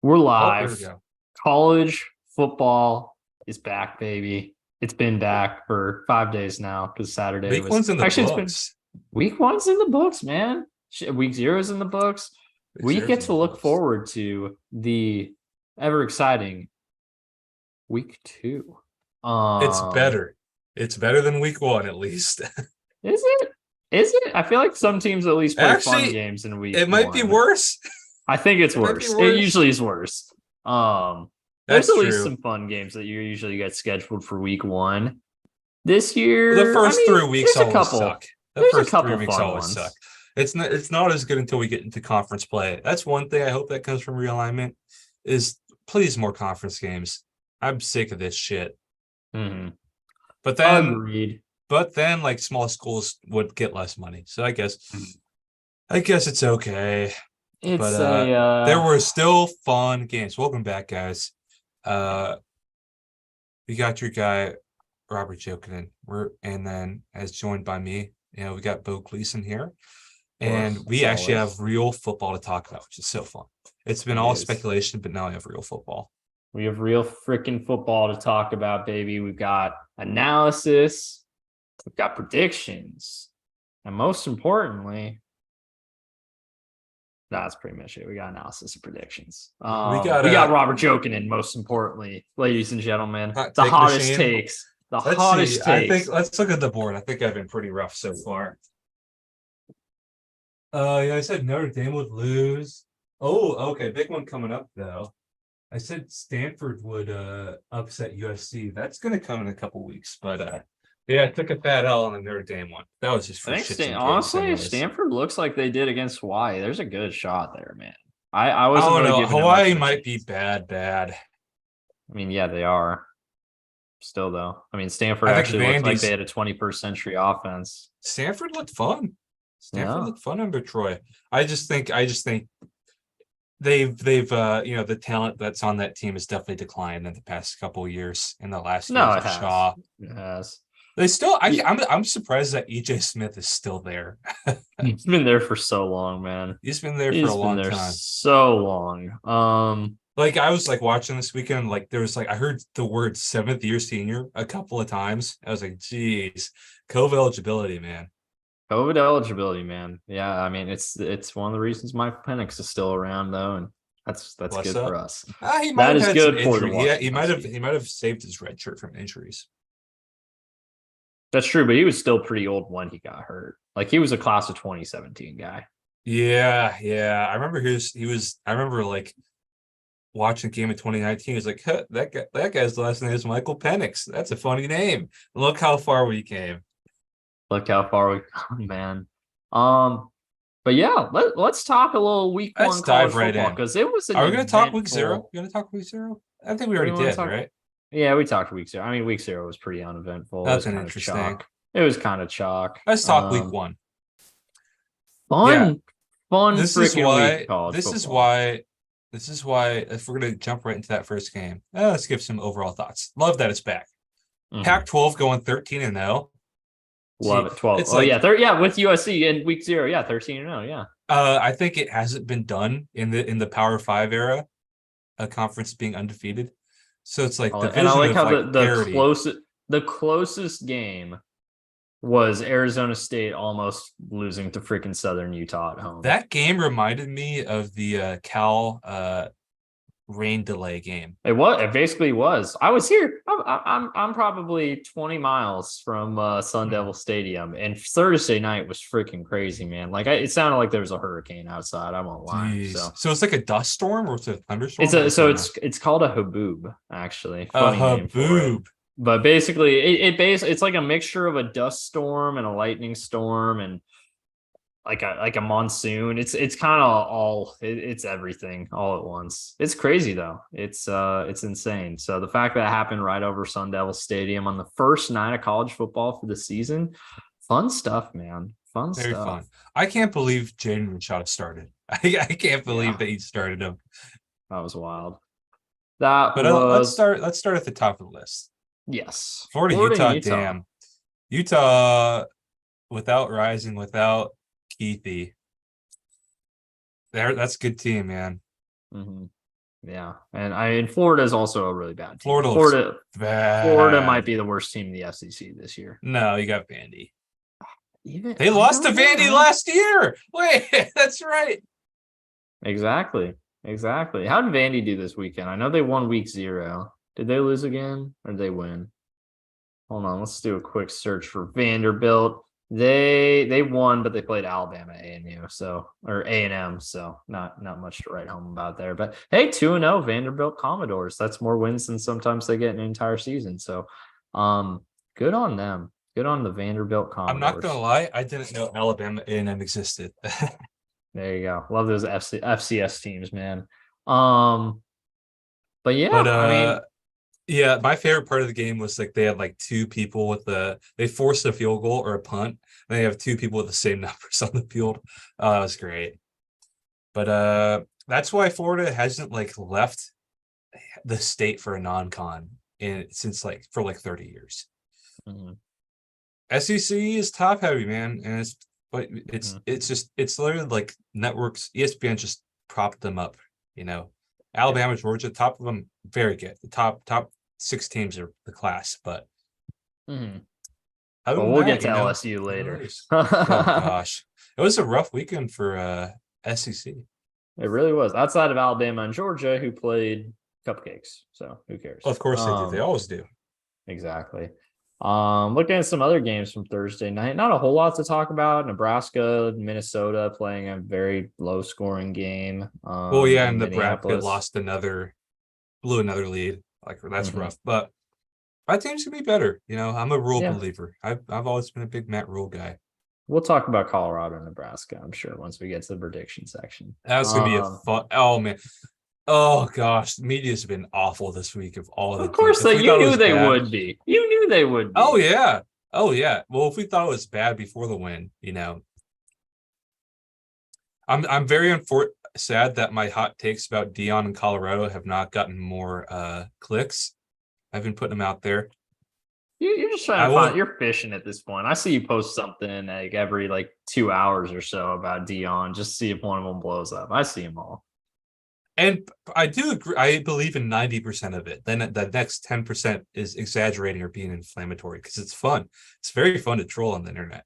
We're Oh, there we live. go. College football is back, baby. It's been back for 5 days now because Saturday Week was one's in the actually it's been books. week one's in the books, man. Week zero's in the books. Week We zero's get in to the look books. forward to the ever exciting week two. It's Um, better. It's better than week one, at least. is it? Is it? I feel like some teams at least play fun Actually, games in week it might be one. worse. I think it's It might be worse. It worse. usually is worse. There's That's at least true. some fun games that you usually get scheduled for week one. This The year, I first mean, 3 weeks there's a always couple. suck. The There's a first three couple weeks fun always suck. ones. It's not as good until we get into conference play. That's one thing I hope that comes from realignment is please more conference games. I'm sick of this shit. Hmm. But then Agreed. like small schools would get less money. So Mhm. I guess it's okay. But It's a there were still fun games. Welcome back, guys. Uh we got your guy Robert Jokinen. And then as joined by me, we got Bo Gleason here. of And course, as we actually always. have real football to talk about, which is so fun. It's been It all is. speculation, but now we have real football. We have real freaking football to talk about, baby. We've got analysis, we've got predictions, and most importantly, that's pretty much it. We got analysis and predictions. We got We got a Robert Jokic, most importantly, ladies and gentlemen, hot the take hottest machine. takes, the Let's see. hottest takes. Let's look at the board. I think I've been pretty rough so far. Yeah, I said Notre Dame would lose. Oh, okay. Big one coming up though. I said Stanford would upset USC. That's gonna come in a couple weeks. But yeah, I took a fat L on the Notre Dame one. That was just I for think shits and giggles, Honestly, anyways. Stanford looks like they did against Hawaii. There's a good shot there, man. I I wasn't don't really know. giving it much Hawaii of a might be chance. bad. I mean, yeah, they are still though. I mean, Stanford I think actually looked like they Vandy's had a 21st century offense. Stanford looked fun. Stanford Yeah. looked fun under Troy. I just think they've the talent that's on that team has definitely declined in the past couple of years in the last No, years it of has. Shaw. It has. They still Yeah. I'm surprised that EJ Smith is still there. He's been there for so long, man. He's been there for a He's been long there time. so long. Like I was like watching this weekend, like there was like I heard the word seventh year senior a couple of times. I was like, geez, Cove eligibility, man. COVID eligibility, man. Yeah, I mean it's one of the reasons Mike Penix is still around though, and that's What's good for up? us. He might That have is had some good for the injury. Washington He might have Huskies. saved his red shirt from injuries. That's true, but he was still pretty old when he got hurt. Like he was a class of 2017 guy. Yeah. I remember I remember like watching the game in 2019. He was like, huh, that guy's last name is Michael Penix. That's a funny name. Look how far we came. Look how far we come, man. Um, but yeah, let's talk a little week Let's one dive college right football in. because it was an Are we gonna talk week zero? eventful. You gonna talk week zero? I think we What do already you want to did, talk? right? Yeah, we talked week zero. I mean, week zero was pretty uneventful. It was Nothing kind of interesting. chalk. It was kind of chalk. Let's talk week one. Yeah, Fun, fun this is freaking week of why. college This is football. why. This is why. If we're gonna jump right into that first game, let's give some overall thoughts. Love that it's back. Mhm. Pac-12 going 13-0. Love Gee, it. 12. it's Oh yeah, like yeah, with USC in week zero. Yeah, 13 and 0. Yeah. I think it hasn't been done in the Power Five era, a conference being undefeated. So it's like the And I vision like of how like parity. the closest game was Arizona State almost losing to freaking Southern Utah at home. That game reminded me of the Cal rain delay game. It basically was. I was here. I'm probably 20 miles from Sun Devil Stadium, and Thursday night was freaking crazy, man. Like it sounded like there was a hurricane outside. I won't lie. Jeez. So So it's like a dust storm or it's a it's thunderstorm? a What's going on? it's called a haboob, actually. A Funny name for it. haboob. But basically, it's like a mixture of a dust storm and a lightning storm and like a monsoon. It's kind of it's everything all at once. It's crazy though. It's insane. So the fact that it happened right over Sun Devil Stadium on the first night of college football for the season, fun stuff, man. Fun Very stuff. fun. I can't believe Jaden Rashad started. I can't believe Yeah, that he started him. that was wild. That But was let's start at the top of the list. yes. Florida, Florida and Utah, Utah. damn. Utah without Rising, without Keithy. That's a good team, man. Mm-hmm. Yeah, and Florida is also a really bad team. Florida looks Florida might bad. be the worst team in the SEC this year. No, you got Vandy. Even They I lost to don't know, Vandy man. last year. Wait, that's right. Exactly. Exactly. How did Vandy do this weekend? I know they won week 0. Did they lose again or did they win? Hold on, let's do a quick search for Vanderbilt. They won, but they played Alabama A&U, so or A&M, so not much to write home about there. But hey, 2-0 Vanderbilt Commodores. That's more wins than sometimes they get in an entire season. So good on them. Good on the Vanderbilt I'm not gonna Commodores. lie, I didn't know Alabama A&M existed. There you go. Love those FCS teams, man. Um, but But yeah, I mean, yeah, my favorite part of the game was like they had like two people with they forced a field goal or a punt, and they have two people with the same numbers on the field. That was great. But that's why Florida hasn't like left the state for a non-con in since like for like 30 years. mhm, SEC is top heavy, man, and mhm. it's literally like networks. ESPN just propped them up, you know. Alabama, Georgia, top of them, very good. The top 6 teams are the class, but Mhm. other But than we'll get that, to you know, LSU who later. knows? Oh gosh, it was a rough weekend for SEC. It really was. Outside of Alabama and Georgia, who played cupcakes. So who cares? Of course they do. They always do. Exactly. Looking at some other games from Thursday night, not a whole lot to talk about. Nebraska, Minnesota playing a very low scoring game Well, yeah, and in Nebraska Minneapolis. blew another lead. Like that's Hmm. rough, but my team's gonna be better. You know, I'm a rule Yeah. believer. I've always been a big Matt Rule guy. We'll talk about Colorado and Nebraska, I'm sure, once we get to the prediction section. That's gonna be a fun. Oh man. Oh gosh, the media's been awful this week of all of the Of teams. course If that we you thought it knew was they bad, would be. You knew they would oh be. yeah, oh yeah. Well, if we thought it was bad before the win, you know, I'm very sad that my hot takes about Dion in Colorado have not gotten more clicks. I've been putting them out there. You're just trying I to find. will, You're fishing at this point. I see you post something like every like 2 hours or so about Dion, just see if one of them blows up. I see them all. and I do agree. I believe in 90% of it. Then the next 10% is exaggerating or being inflammatory because it's fun. It's very fun to troll on the internet.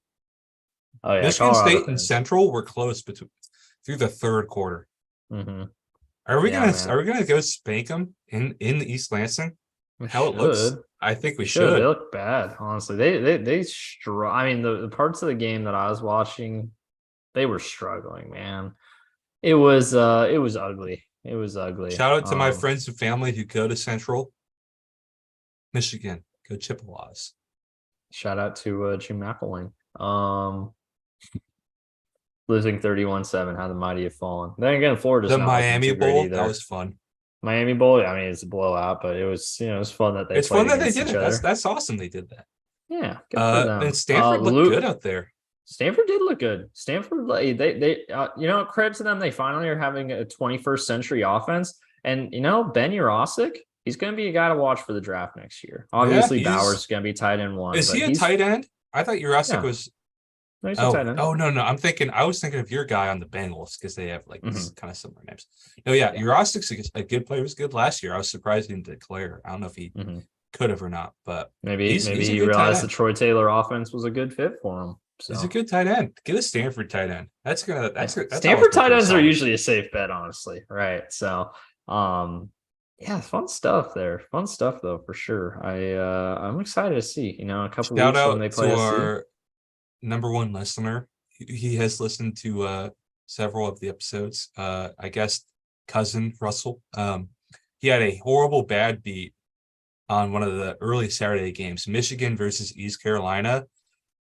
Oh yeah, Michigan Colorado State and fans. Central were close between through the third quarter. Hmm. Are we Yeah, gonna man. are we gonna go spank them in the East Lansing? We How it looks? should. I think we We should. They should. look bad, honestly. I mean, the parts of the game that I was watching, they were struggling, man. It was ugly. It was ugly. Shout out to my friends and family who go to Central Michigan. Go Chippewas. Shout out to Jim McElwain. Losing 31-7, how the mighty have fallen. Then again, Florida's The not looking Miami too great Bowl, that either. was fun. Miami Bowl, I mean, it's a blowout, but it was, it was fun that they It's played fun that they against did each it. other. That's awesome they did that. Yeah, good for And them. Stanford looked good out there. Stanford did look good. Stanford, like, credit to them. They finally are having a 21st century offense. And, Ben Urosic, he's going to be a guy to watch for the draft next year. Yeah, Obviously, Bauer's is going to be tight end one, is but he a tight end? I thought Jurassic yeah, was. no, he's a tight end. Oh no. I was thinking of your guy on the Bengals because they have like Hmm. kind of similar names. No, yeah, Yeah. Jurasic's a good player. He was good last year. I was surprised he didn't declare. I don't know if he Hmm. could have or not, but Maybe he's a he good tight realized the end. Troy Taylor offense was a good fit for him. He's a So good tight end. Get a Stanford tight end. yeah, That's always Stanford been tight pretty ends are solid. usually a safe bet, honestly. Right. So, yeah, fun stuff there. Fun stuff though, for sure. I'm excited to see. A couple Shout weeks when out they play to SC. our number one listener. He has listened to several of the episodes. I guess cousin Russell. He had a horrible bad beat on one of the early Saturday games, Michigan versus East Carolina.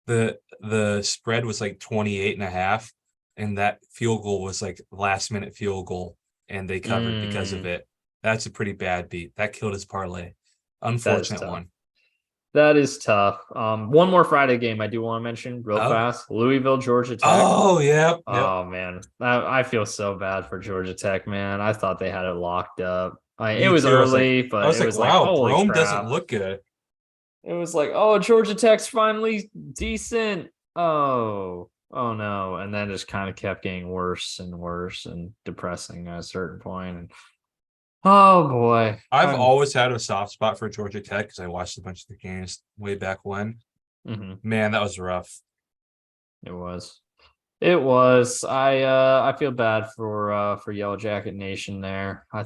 The spread was like 28.5, and that field goal was like last minute field goal, and they covered because of Mm, it. That's a pretty bad beat. That killed his parlay. that is Unfortunate tough. one. That is tough. One more Friday game I do want to mention real Oh, fast. Louisville, Georgia Tech. oh yeah, yep. Oh man, I feel so bad for Georgia Tech, man. I thought they had it locked up. It Me was too. early, I but was it like, was like, wow, holy Brome doesn't crap. look good. It was like, oh, Georgia Tech's finally decent. Oh no. And then just kind of kept getting worse and worse and depressing at a certain point. And Oh boy. I've always had a soft spot for Georgia Tech because I watched a bunch of the games way back when. Mhm. Man, that was rough. It was. It was. I feel bad for Yellow Jacket Nation there. I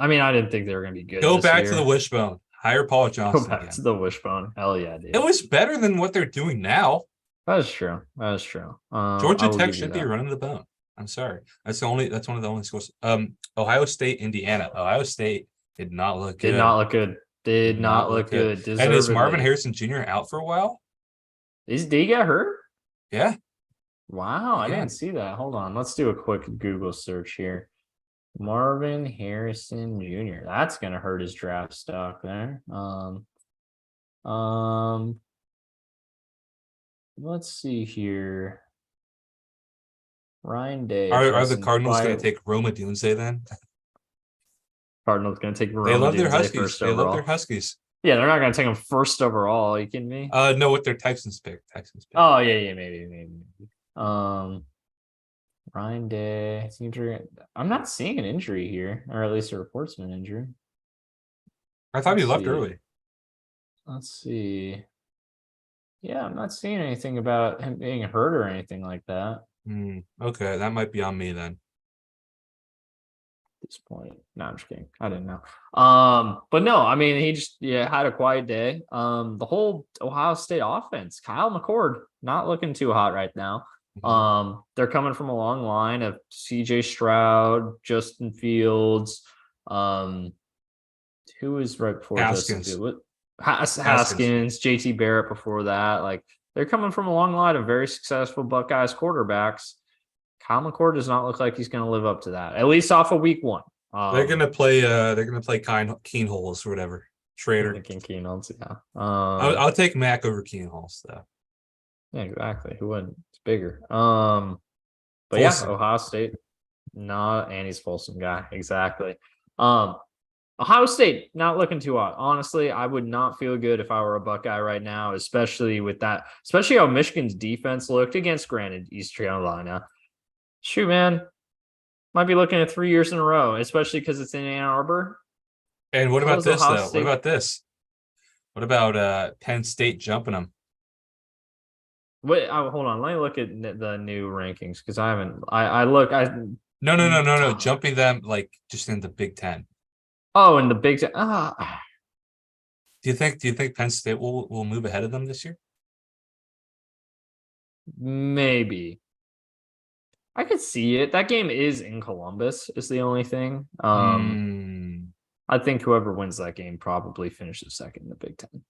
mean, I didn't think they were gonna be good Go this back to the year. wishbone. Hire Paul Go Johnson back to again. the wishbone. Hell yeah, It dude. was better than what they're doing now. That is true. That is true. I Georgia will Tech give you should be that. running the bone. I'm sorry. That's one of the only schools. Ohio State, Indiana. Ohio State did not look Did not good. look good. Did Did not not look look good. good. And is Marvin Deservedly. Harrison Jr. out for a while? Did he get hurt? Yeah. Wow, I Yeah. didn't see that. Hold on. Let's do a quick Google search here. Marvin Harrison Jr. That's gonna hurt his draft stock there. Um, let's see here. Ryan Day Are the addressing Cardinals going quiet. to take Roma Dunze then? Cardinals gonna take They Roma love their Dunze Huskies. first They love their overall. Huskies. Yeah, they're not gonna take him first overall. Are you kidding me? No, with their Texans pick. Texans pick. Oh yeah, maybe. Um, Ryan Day injury. I'm not seeing an injury here, or at least a reports of an injury. I thought he Let's left see. early. Let's see. Yeah, I'm not seeing anything about him being hurt or anything like that Okay, that might be on me then. at this point. No, I'm just kidding. I didn't know. But no, I mean, he just had a quiet day. The whole Ohio State offense, Kyle McCord, not looking too hot right now. They're coming from a long line of CJ Stroud, Justin Fields, who was right before Justin Haskins. Fields? Haskins. Haskins, JT Barrett before that. Like they're coming from a long line of very successful Buckeyes quarterbacks. Kyle McCord does not look like he's going to live up to that, at least off of week one. They're gonna play. They're gonna play Keen Holes or whatever. I'm Trader. thinking Keenan's, yeah. I'll take Mac over Keen Holes though. Yeah, exactly. Who wouldn't? It's bigger. But yeah, Folsom. Ohio State, not Andy's Folsom guy. Exactly. Um, Ohio State, not looking too hot. Honestly, I would not feel good if I were a Buckeye right now, especially with that, especially how Michigan's defense looked against, granted, East Carolina. Shoot, man, might be looking at 3 years in a row, especially because it's in Ann Arbor. And what How about does this Ohio though? What State? about this? What about Penn State jumping them? Wait, hold on. Let me look at the new rankings because I haven't. I look. No. Jumping them like just in the Big Ten. Oh, and the Big Ten. Do you think Penn State will move ahead of them this year? Maybe. I could see it. That game is in Columbus, is the only thing. I think whoever wins that game probably finishes second in the Big Ten.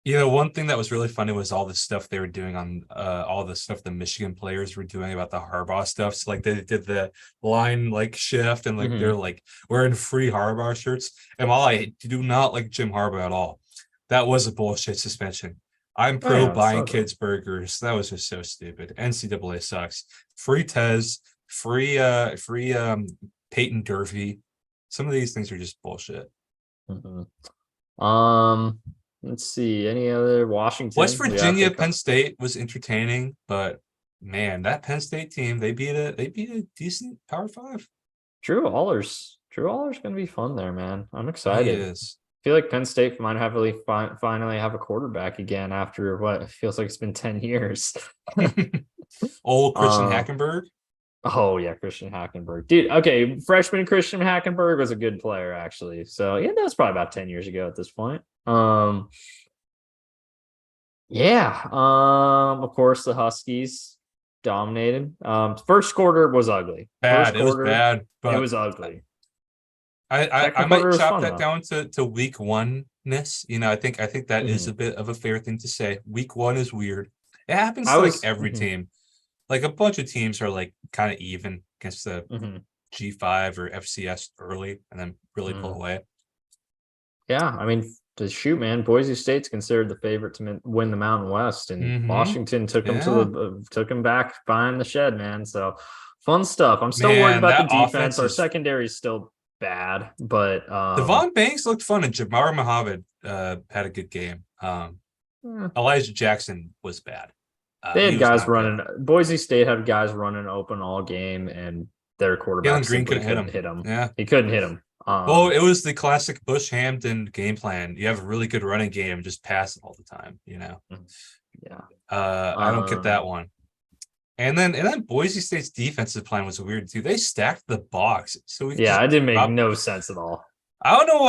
One thing that was really funny was all the stuff they were doing on all the stuff the Michigan players were doing about the Harbaugh stuff. So like they did the line like shift and like they're like wearing free Harbaugh shirts. And while I do not like Jim Harbaugh at all, that was a bullshit suspension. I'm pro buying kids burgers. That was just so stupid. NCAA sucks. Free Tez, free Peyton Durfee. Some of these things are just bullshit. Let's see. Any other Washington? West Virginia, Penn State was entertaining, but man, that Penn State team, they beat a decent Power Five. Drew Allers gonna be fun there, man. I'm excited. He is. I feel like Penn State might finally have a quarterback again after what feels like it's been 10 years. Old Christian Hackenberg. Oh yeah, Christian Hackenberg, dude. Okay, freshman Christian Hackenberg was a good player actually. So yeah, that's probably about 10 years ago at this point. Yeah. Of course the Huskies dominated. First quarter was ugly. It was bad, but it was ugly. I might chop that down to week one-ness. I think that is a bit of a fair thing to say. Week one is weird. It happens to like every team. Like a bunch of teams are like kind of even against the G5 or FCS early and then really pull away. Yeah, I mean, to shoot, man, Boise State's considered the favorite to win the Mountain West, and Washington took them took them back behind the shed, man. So fun stuff. I'm still worried about the defense. Our secondary is still bad, but Devon Banks looked fun, and Jamar Muhammad had a good game. Elijah Jackson was bad. They had guys running. Boise State had guys running open all game, and their quarterback Jalen Green simply couldn't hit him. Yeah. He couldn't hit him. Well, it was the classic Bush Hampton game plan. You have a really good running game, just pass it all the time, Yeah. I don't get that one. And then Boise State's defensive plan was weird too. They stacked the box, so we it didn't make no sense at all. I don't know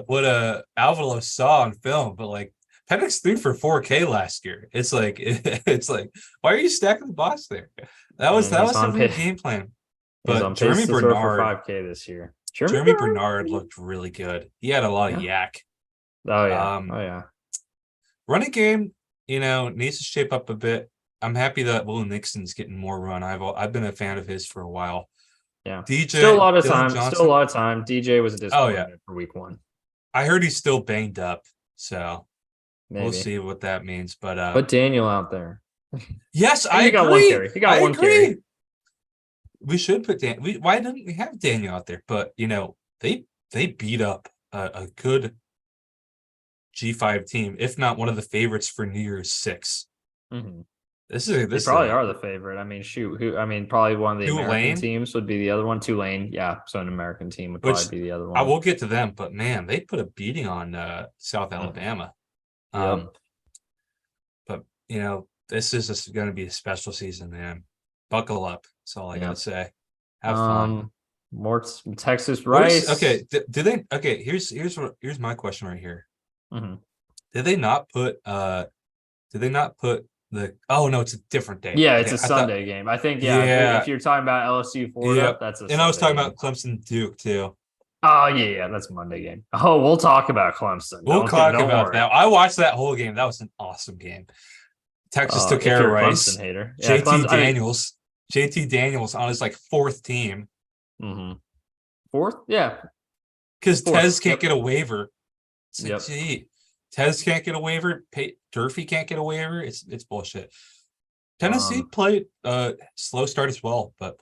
what Alvaro saw on film, but like Penix threw for 4K last year. It's like why are you stacking the box there? That was a weird game plan. But Jeremy Bernard for 5K this year. Jeremy Bernard looked really good. He had a lot of yak. Oh yeah. Running game, needs to shape up a bit. I'm happy that Will Nixon's getting more run. I've been a fan of his for a while. Yeah. DJ still a lot of time. Still a lot of time. DJ was a disappointment for week 1. I heard he's still banged up, so maybe. We'll see what that means. But put Daniel out there. Yes, I agree. Got one carry. He got one carry. We should put why didn't we have Daniel out there? But they beat up a good G5 team, if not one of the favorites for New Year's 6. Mm-hmm. They probably are the favorite. I mean, probably one of the Tulane? American teams would be the other one. Tulane, yeah. So an American team would probably be the other one. I will get to them, but man, they put a beating on South Alabama. Yep. But this is going to be a special season, man. Buckle up. That's all I gotta say. Have fun. More Texas Rice. Okay. Do they? Okay. Here's my question right here. Mm-hmm. Did they not put? Oh no, it's a different day. Yeah, it's a Sunday game. I think. Yeah. If you're talking about LSU Florida, that's a. And I was talking about Clemson Duke too. Oh yeah, that's a Monday game. Oh, we'll talk about Clemson. We'll talk about that. I watched that whole game. That was an awesome game. Texas took care of Rice. Clemson hater. Yeah, JT Daniels on his 4th team. Mm-hmm. 4th? Yeah. Because Tez can't get a waiver. It's gee, Tez can't get a waiver. Durfee can't get a waiver. It's bullshit. Tennessee played slow start as well, but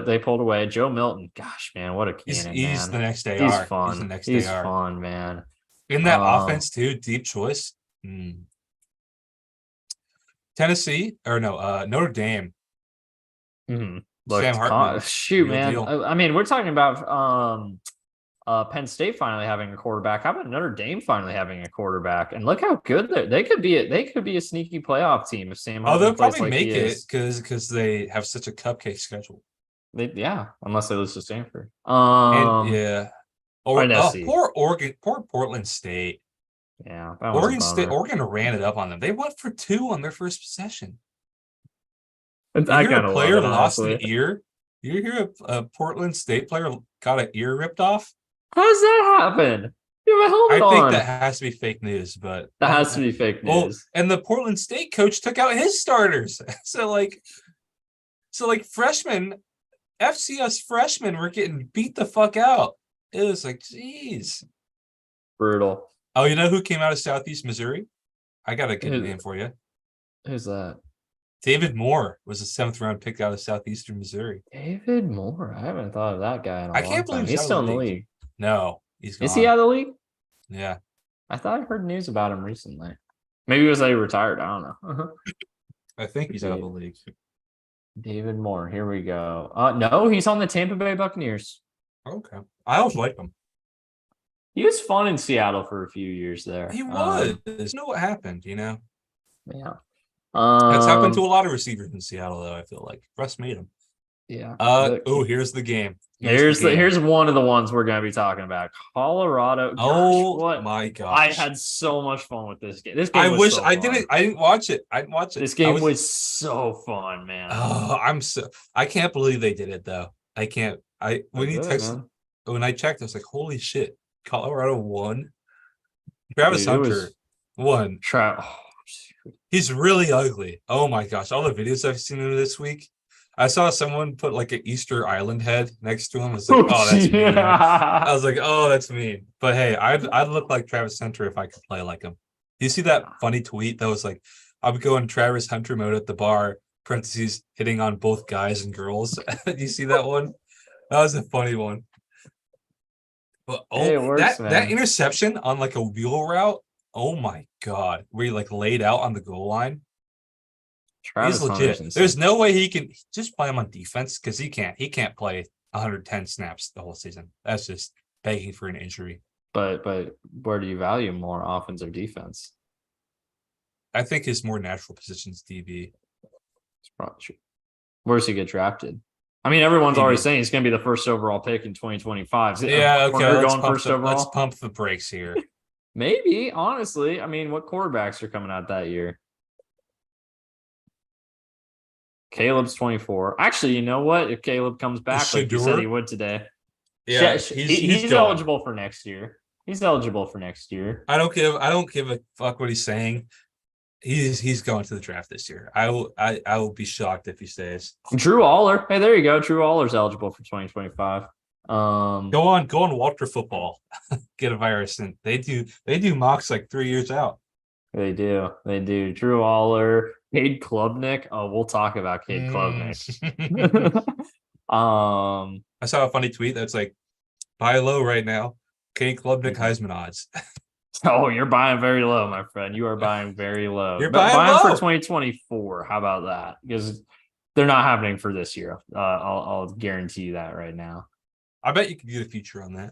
they pulled away. Joe Milton, gosh, man, what a cannon! He's the next day. He's fun. He's fun, man. In that offense too, deep choice. Tennessee Notre Dame. Mm-hmm. Sam Hartman. Shoot, man. I mean, we're talking about Penn State finally having a quarterback. How about Notre Dame finally having a quarterback? And look how good they could be. They could be a sneaky playoff team if Sam. They'll probably make it because they have such a cupcake schedule. Unless they lose to Stanford. Poor Portland State. Yeah, Oregon ran it up on them. They went for 2 on their first possession. I got a player lost an ear. You hear a Portland State player got an ear ripped off? How does that happen? You have a helmet on. I think that has to be fake news, but that has to be fake news. Well, and the Portland State coach took out his starters. So freshmen, FCS freshmen were getting beat the fuck out. It was geez. Brutal. Oh, you know who came out of Southeast Missouri? I got a good name for you. Who's that? David Moore was a 7th round pick out of Southeastern Missouri. David Moore? I haven't thought of that guy in a long time. I can't believe he's still in the league. No, he's gone. Is he out of the league? Yeah. I thought I heard news about him recently. Maybe it was that he retired. I don't know. I think he's out of the league. David Moore. Here we go. No, he's on the Tampa Bay Buccaneers. Okay. I always liked him. He was fun in Seattle for a few years there. He was. You know what happened, Yeah. That's happened to a lot of receivers in Seattle, though, I feel like. Russ made him. Yeah. Here's the game. Here's one of the ones we're gonna be talking about. Colorado. Gosh, my gosh. I had so much fun with this game. I didn't watch it. This game was so fun, man. Oh, I can't believe they did it though. I can't. When I checked, I was like, holy shit. Colorado won. Travis Hunter won. He's really ugly. Oh my gosh. All the videos I've seen of this week. I saw someone put an Easter Island head next to him. I was like, oh, that's mean. I was like, oh, that's mean. But hey, I'd look like Travis Hunter if I could play like him. Do you see that funny tweet that was like, I would go in Travis Hunter mode at the bar, parentheses, hitting on both guys and girls. Do you see that one? That was a funny one. But that interception on a wheel route, oh my god, where he laid out on the goal line. He's Travis legit. Hunter's There's insane. no way he can just play him on defense because he can't. He can't play 110 snaps the whole season. That's just begging for an injury. But where do you value more, offense or defense? I think his more natural position's DB. It's probably true. Where's he get drafted? I mean, everyone's already DB. saying he's going to be the first overall pick in 2025. Is it Yeah, a okay. corner going first Let's overall? pump the brakes here. Maybe, honestly. I mean, what quarterbacks are coming out that year? Caleb's 24. Actually, you know what? If Caleb comes back like you said he would today, Yeah, he's he's going. eligible for next year. He's eligible for next year. I don't give a fuck what he's saying. He's going to the draft this year. I will be shocked if he stays. Drew Aller. Hey, there you go. Drew Aller's eligible for 2025. Go on Walter Football. Get a virus, and they do mocks like 3 years out. They do. Drew Aller, Cade Klubnik. Oh, we'll talk about Cade Klubnik. I saw a funny tweet that's like, buy low right now. Cade Klubnik Heisman odds. Oh, you're buying very low, my friend. You are buying very low. You're But buying low for 2024. How about that? Because they're not happening for this year. I'll guarantee you that right now. I bet you could get a future on that.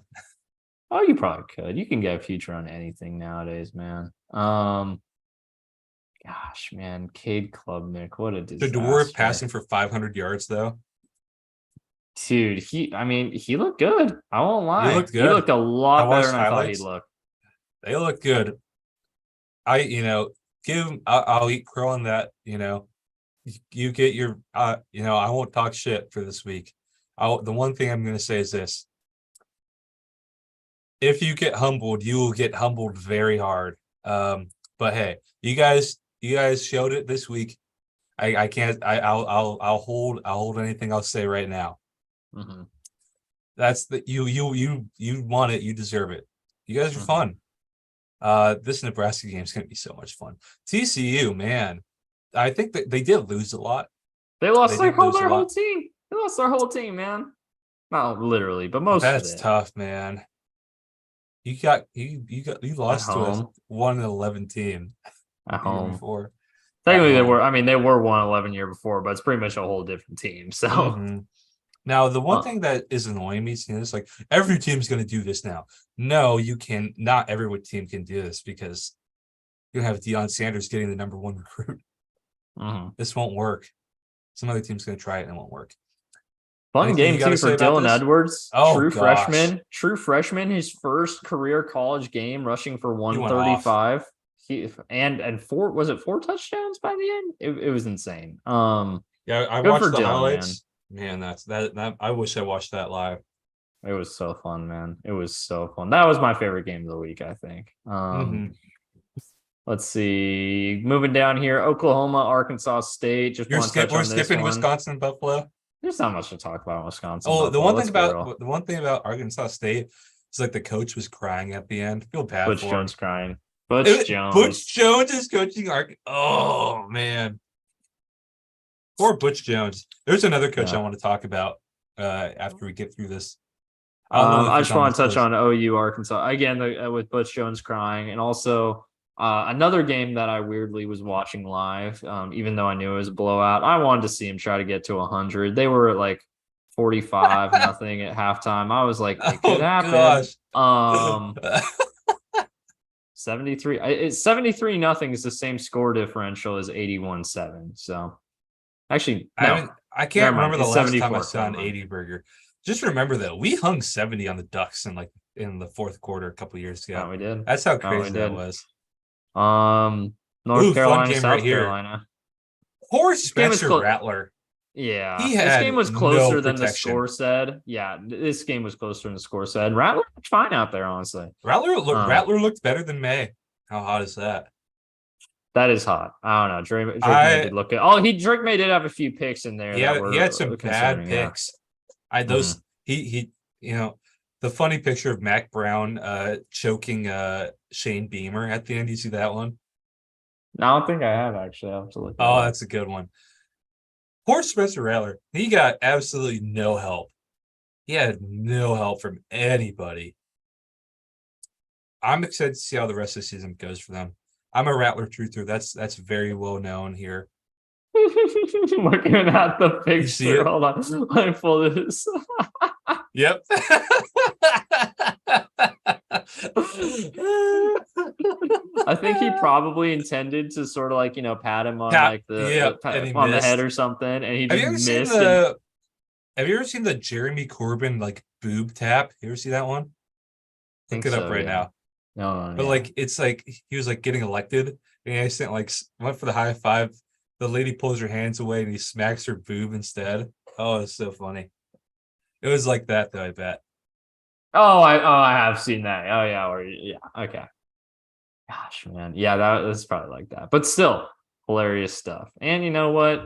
Oh, you probably could. You can get a future on anything nowadays, man. Gosh, man, Cade Klubnik, what a disaster. The Dwarf passing for 500 yards though. Dude, he looked good. I won't lie. He looked good. He looked a lot better than highlights. I thought he'd look. They look good. I'll eat crow on that. You get your. I won't talk shit for this week. The one thing I'm going to say is this: if you get humbled, you will get humbled very hard. But hey, you guys showed it this week. I can't. I'll hold anything I'll say right now. Mm-hmm. That's you want it. You deserve it. You guys are fun. This Nebraska game is going to be so much fun. TCU, man, I think that they did lose a lot. They lost their whole team. They lost their whole team, man. Not literally, but most of it. That's tough, man. You lost to a 1-11 team at home. Before. Technically, they were 1-11 year before, but it's pretty much a whole different team. So now the one thing that is annoying me is like every team's going to do this now. No, you can. Not every team can do this because you have Deion Sanders getting the number 1 recruit. This won't work. Some other team's going to try it and it won't work. Fun game too for Dylan Edwards. Oh, true freshman, his first career college game, rushing for 135. And 4 touchdowns by the end. It was insane. Yeah, I watched the highlights. Man, that I wish I watched that live. It was so fun, man. It was so fun. That was my favorite game of the week, I think. Let's see. Moving down here, Oklahoma, Arkansas State. We're skipping Wisconsin and Buffalo. There's not much to talk about in Wisconsin. Oh, the one thing about Arkansas State is like the coach was crying at the end. I feel bad Butch for Jones him. crying. Butch Jones is coaching Arkansas. Oh man. Poor Butch Jones. There's another coach I want to talk about after we get through this. I just want to touch on OU Arkansas again with Butch Jones crying, and also another game that I weirdly was watching live, even though I knew it was a blowout. I wanted to see him try to get to 100. They were at like 45 nothing at halftime. I was like, it could happen. 73. It's 73 nothing is the same score differential as 81-7. So actually, no, I can't remember the last time I saw an 80 burger. Just remember though, we hung 70 on the Ducks in the fourth quarter a couple years ago. Oh, we did. That's how crazy that was. North Carolina, South Carolina. Poor Spencer Rattler. Yeah, this game was closer than the score said. Yeah, this game was closer than the score said. Rattler looked fine out there, honestly. Rattler looked better than May. How hot is that? That is hot. I don't know. Drake May did look good. Oh, Drake May did have a few picks in there. He had some bad picks. Yeah. The funny picture of Mac Brown choking Shane Beamer at the end. You see that one? No, I don't think I have actually. I have to look. Oh, that's a good one. Poor Spencer Rattler. He got absolutely no help. He had no help from anybody. I'm excited to see how the rest of the season goes for them. I'm a Rattler truther. That's very well known here. Looking at the You see picture. it? Hold on. Let me pull this. Yep. I think he probably intended to sort of like, pat him on Tap. like the Yep. And he on the head missed. or something, and he Have just you ever seen missed. And the Have you ever seen the Jeremy Corbyn like boob tap? You ever see that one? Look think it up so, right yeah. now. No, But yeah. like it's like he was like getting elected and he accidentally like went for the high five. The lady pulls her hands away and he smacks her boob instead. Oh, it's so funny. It was like that though, I bet. I have seen that. Oh yeah, or yeah, okay. Gosh, man. Yeah, that's probably like that. But still, hilarious stuff. And you know what?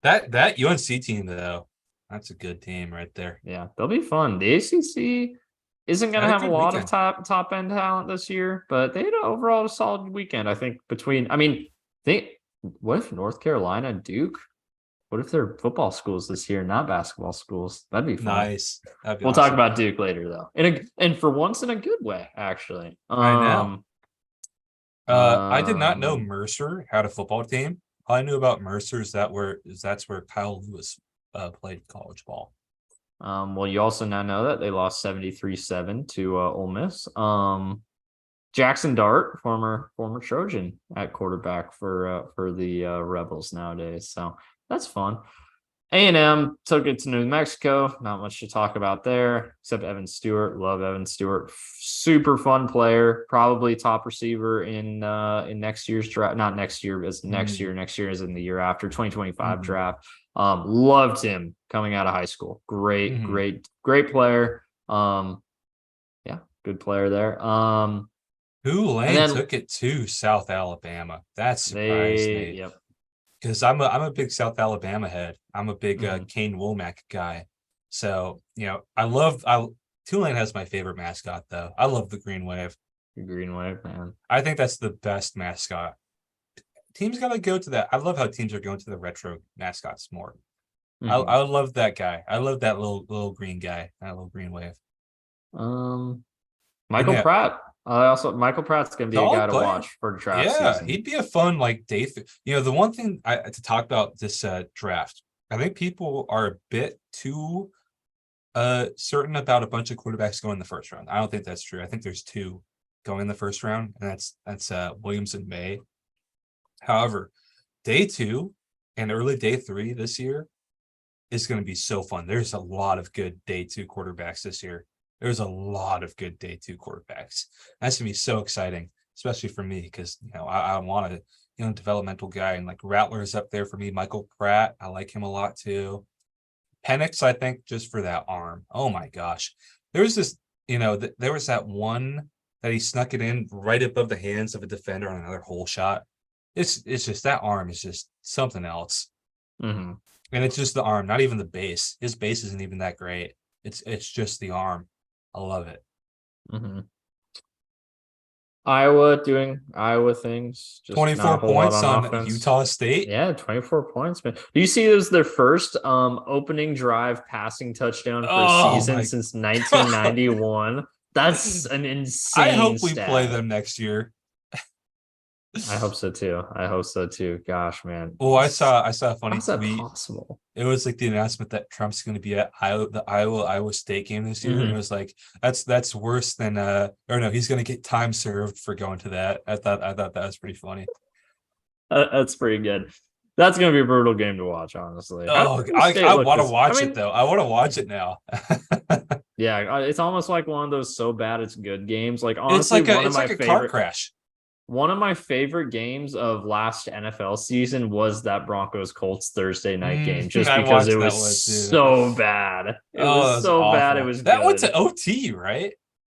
That UNC team though, that's a good team right there. Yeah, they'll be fun. The ACC isn't going to Had a have a good lot of weekend. top end talent this year, but they had overall a solid weekend. I think between, I mean, they what if North Carolina and Duke? What if they're football schools this year, not basketball schools? That'd be fun. Nice. That'd be We'll talk awesome. about Duke later, though. And for once in a good way, actually. I know. I did not know Mercer had a football team. All I knew about Mercer is that's where Kyle Lewis played college ball. Well, you also now know that they lost 73-7 to Ole Miss. Jackson Dart, former Trojan at quarterback for the Rebels nowadays. So that's fun. A&M took it to New Mexico. Not much to talk about there, except Evan Stewart. Love Evan Stewart. Super fun player. Probably top receiver in next year's draft. Not next year, as next year. Next year is in the year after 2025 draft. Loved him coming out of high school. Great player. Yeah, good player there. Tulane then took it to South Alabama. That surprised me. Yep. Because I'm a big South Alabama head. I'm a big Kane Womack guy. So, I Tulane has my favorite mascot though. I love the Green Wave. The Green Wave, man. I think that's the best mascot. Teams gotta go to that. I love how teams are going to the retro mascots more. I love that guy. I love that little green guy, that little Green Wave. Michael Pratt. Michael Pratt's gonna be a guy to watch for draft season. He'd be a fun like day. The one thing to talk about this draft, I think people are a bit too certain about a bunch of quarterbacks going in the first round. I don't think that's true. I think there's two going in the first round, and that's Williams and May. However, day 2 and early day 3 this year is going to be so fun. There's a lot of good day 2 quarterbacks this year. There's a lot of good day 2 quarterbacks. That's gonna be so exciting, especially for me, because I want a developmental guy, and like Rattler's up there for me. Michael Pratt, I like him a lot too. Penix, I think, just for that arm. Oh my gosh, there was this, there was that one that he snuck it in right above the hands of a defender on another hole shot. It's just that arm is just something else, and it's just the arm, not even the base. His base isn't even that great. It's just the arm. I love it. Iowa doing Iowa things. Just 24 points on offense. Utah State. Yeah, 24 points, man. Do you see it was their first opening drive passing touchdown for a season since 1991? That's an insane I hope we stat. play them next year. I hope so too. Gosh, man. Well, I saw a funny How's that tweet. possible? It was like the announcement that Trump's going to be at the Iowa State game this year. And it was like that's worse than or no, he's going to get time served for going to that. I thought that was pretty funny. That's pretty good. That's going to be a brutal game to watch, honestly. Oh, I want to watch it though. I want to watch it now. Yeah, it's almost like one of those so bad it's good games. Like honestly, it's like a car crash. One of my favorite games of last NFL season was that Broncos Colts Thursday night game, just because it was so bad. It was so bad. It was that went to OT, right?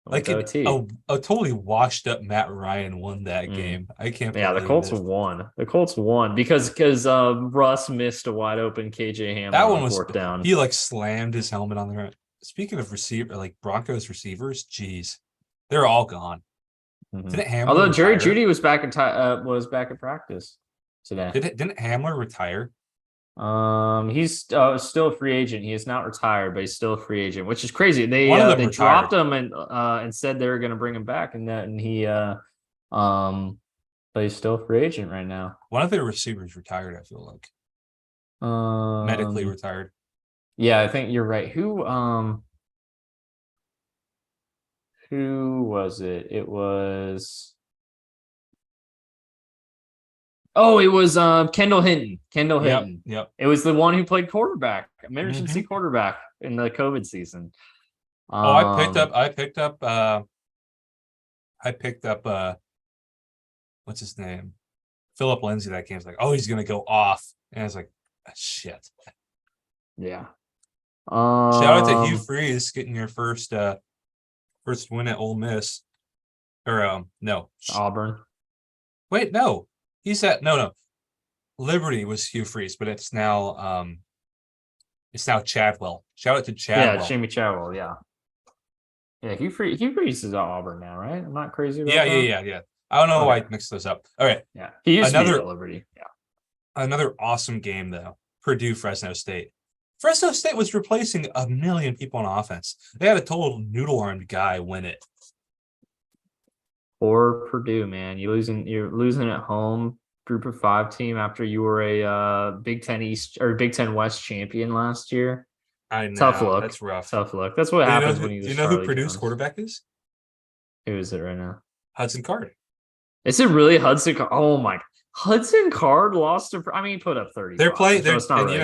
Like OT. A totally washed up Matt Ryan won that game. I can't. Yeah, the Colts won. The Colts won because Russ missed a wide open KJ Hamler. That one was fourth down. He like slammed his helmet on the ground. Speaking of Broncos receivers, geez, they're all gone. Didn't Hamler Although Jerry retire? Jeudy was back in practice today. Didn't Hamler retire? He's still a free agent. He is not retired, but he's still a free agent, which is crazy. They dropped him and said they were going to bring him back, and he But he's still a free agent right now. One of their receivers retired, I feel like. Medically retired. Yeah, I think you're right. Who was it? It was it was Kendall Hinton. Kendall Hinton. Yep. It was the one who played quarterback, Mm-hmm. emergency quarterback in the COVID season. Oh, I picked up what's his name? Philip Lindsay that game. It's like, oh, he's gonna go off. And I was like, shit. Yeah. Shout out to Hugh Freeze getting your first win at Ole Miss. Or no. Auburn. Wait, no. He's at no. Liberty was Hugh Freeze, but it's now Chadwell. Shout out to Chadwell. Yeah, Jimmy Chadwell, yeah. Yeah, Hugh Freeze is at Auburn now, right? I'm not crazy about that. Yeah. I don't know why I mixed those up. All right. Yeah. He used to be at Liberty. Yeah. Another awesome game, though. Purdue, Fresno State. Fresno State was replacing a million people on offense. They had a total noodle-armed guy win it. Or Purdue, man. You're losing at home, group of 5 team after you were a Big Ten East or Big Ten West champion last year. I know. Tough look. That's rough. Tough look. That's what happens when you. Do you know who Purdue's quarterback is? Who is it right now? Hudson Card. Is it really Hudson? Oh my! Hudson Card lost to. I mean, he put up 30. They're playing. So it's not and really you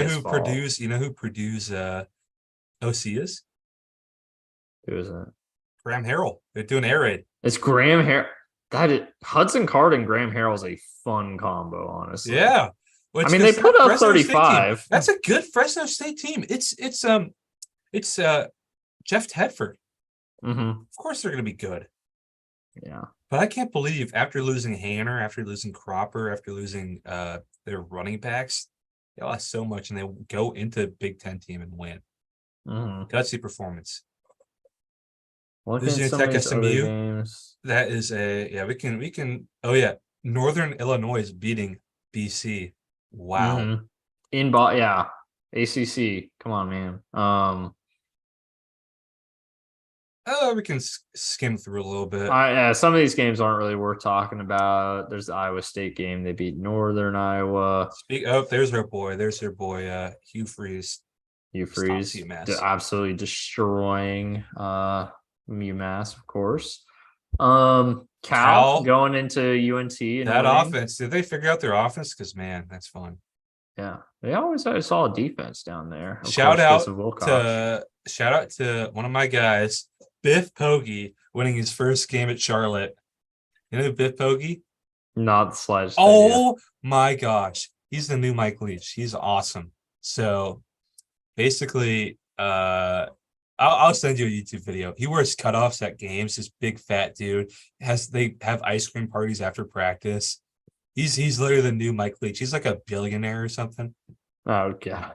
know who Purdue's OC is? Who is it? Graham Harrell. They're doing air raid. It's Graham Harrell. Hudson Card and Graham Harrell is a fun combo, honestly. Yeah. I mean, they put up 35. That's a good Fresno State team. It's Jeff Tedford. Mm-hmm. Of course, they're going to be good. Yeah. But I can't believe after losing Hanner, after losing Cropper, after losing their running backs, they lost so much, and they go into Big Ten team and win. Mm-hmm. Gutsy performance. Losing Tech SMU. That is we can. Oh yeah, Northern Illinois is beating BC. Wow. Mm-hmm. ACC. Come on, man. We can skim through a little bit. Some of these games aren't really worth talking about. There's the Iowa State game. They beat Northern Iowa. There's their boy. There's their boy, Hugh Freeze. Hugh Freeze absolutely destroying UMass, of course. Cal going into UNT. And that offense, did they figure out their offense? Because, man, that's fun. Yeah, they always had a solid defense down there. Shout out to one of my guys, Biff Poggi, winning his first game at Charlotte. You know Biff Poggi? Not the slightest. Oh my gosh, he's the new Mike Leach. He's awesome. So basically, I'll send you a YouTube video. He wears cutoffs at games. This big fat dude they have ice cream parties after practice. He's literally the new Mike Leach. He's like a billionaire or something. Oh god,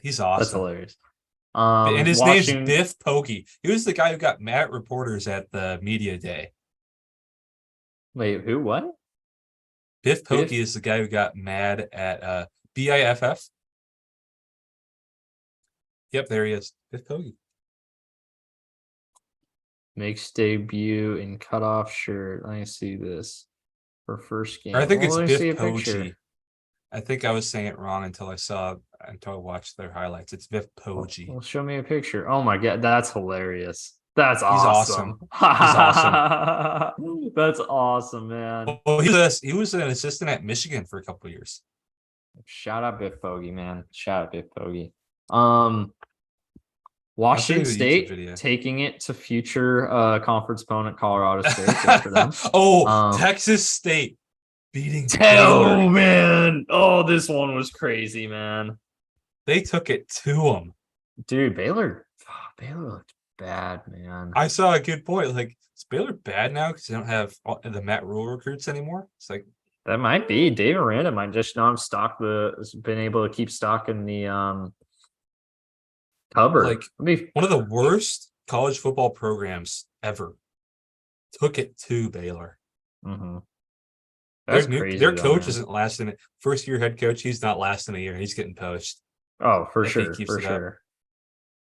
he's awesome. That's hilarious. And his name's Biff Poggi. He was the guy who got mad at reporters at the media day. Wait, who? What? Biff Poggi is the guy who got mad at BIFF. Yep, there he is. Biff Poggi. Makes debut in cutoff shirt. Let me see this for first game. Or I think it's Biff Poggi. I think I was saying it wrong until I watched their highlights. It's Biff Poggi. Well, show me a picture. Oh my god, that's hilarious. That's awesome. He's awesome. That's awesome, man. Well, he was an assistant at Michigan for a couple of years. Shout out Biff Poggi, man. Shout out Biff Poggi. Washington State taking it to future conference opponent Colorado State. Good for them. Texas State beating Baylor. Man. Oh, this one was crazy, man. They took it to them. Dude, Baylor looked bad, man. I saw a good point. Like, is Baylor bad now because they don't have the Matt Rule recruits anymore? It's like that might be. Dave Aranda might just not have been able to keep stock in the cupboard. Like, one of the worst college football programs ever took it to Baylor. Mm-hmm. That's crazy. Their coach isn't lasting it. First year head coach, he's not lasting a year. He's getting poached. Oh, for sure. For sure.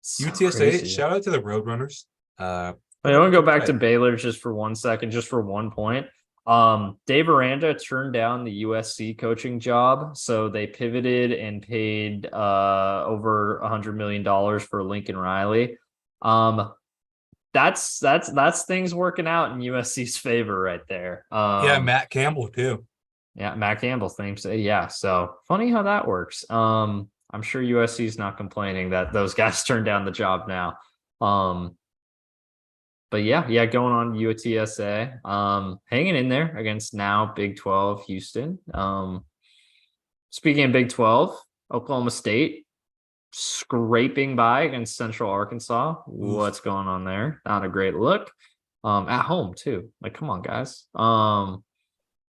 UTSA, shout out to the Roadrunners. I want to go back to Baylor just for 1 second, just for 1 point. Dave Aranda turned down the USC coaching job, so they pivoted and paid over $100 million for Lincoln Riley. Um, that's things working out in USC's favor right there. Yeah, Matt Campbell too. Yeah, Matt Campbell thinks, yeah. So funny how that works. I'm sure USC is not complaining that those guys turned down the job now. But yeah, going on UTSA. Hanging in there against now Big 12 Houston. Speaking of Big 12, Oklahoma State scraping by against Central Arkansas. What's going on there? Not a great look. At home too. Like, come on, guys.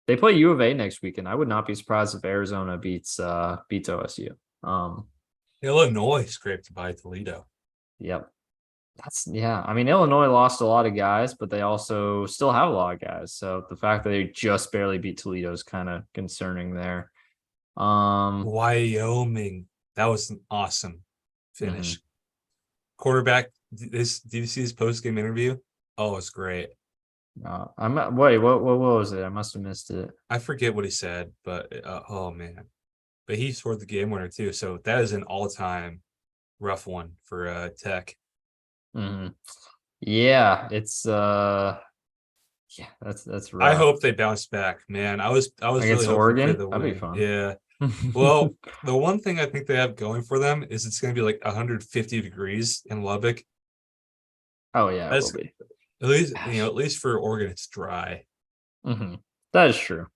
They play U of A next weekend. I would not be surprised if Arizona beats OSU. Illinois scraped by Toledo. Yep. I mean, Illinois lost a lot of guys, but they also still have a lot of guys. So the fact that they just barely beat Toledo is kind of concerning there. Wyoming. That was an awesome finish. Quarterback, did you see his post-game interview? Oh, it's great. Wait, what was it? I must have missed it. I forget what he said, but oh man. But he scored the game winner too. So that is an all-time rough one for Tech. Yeah, it's that's rough. I hope they bounce back, man. I was against really Oregon. for the That'd win. be fun. Yeah. Well, the one thing I think they have going for them is it's going to be like 150 degrees in Lubbock. Oh yeah, it will be. At least for Oregon, it's dry. That is true.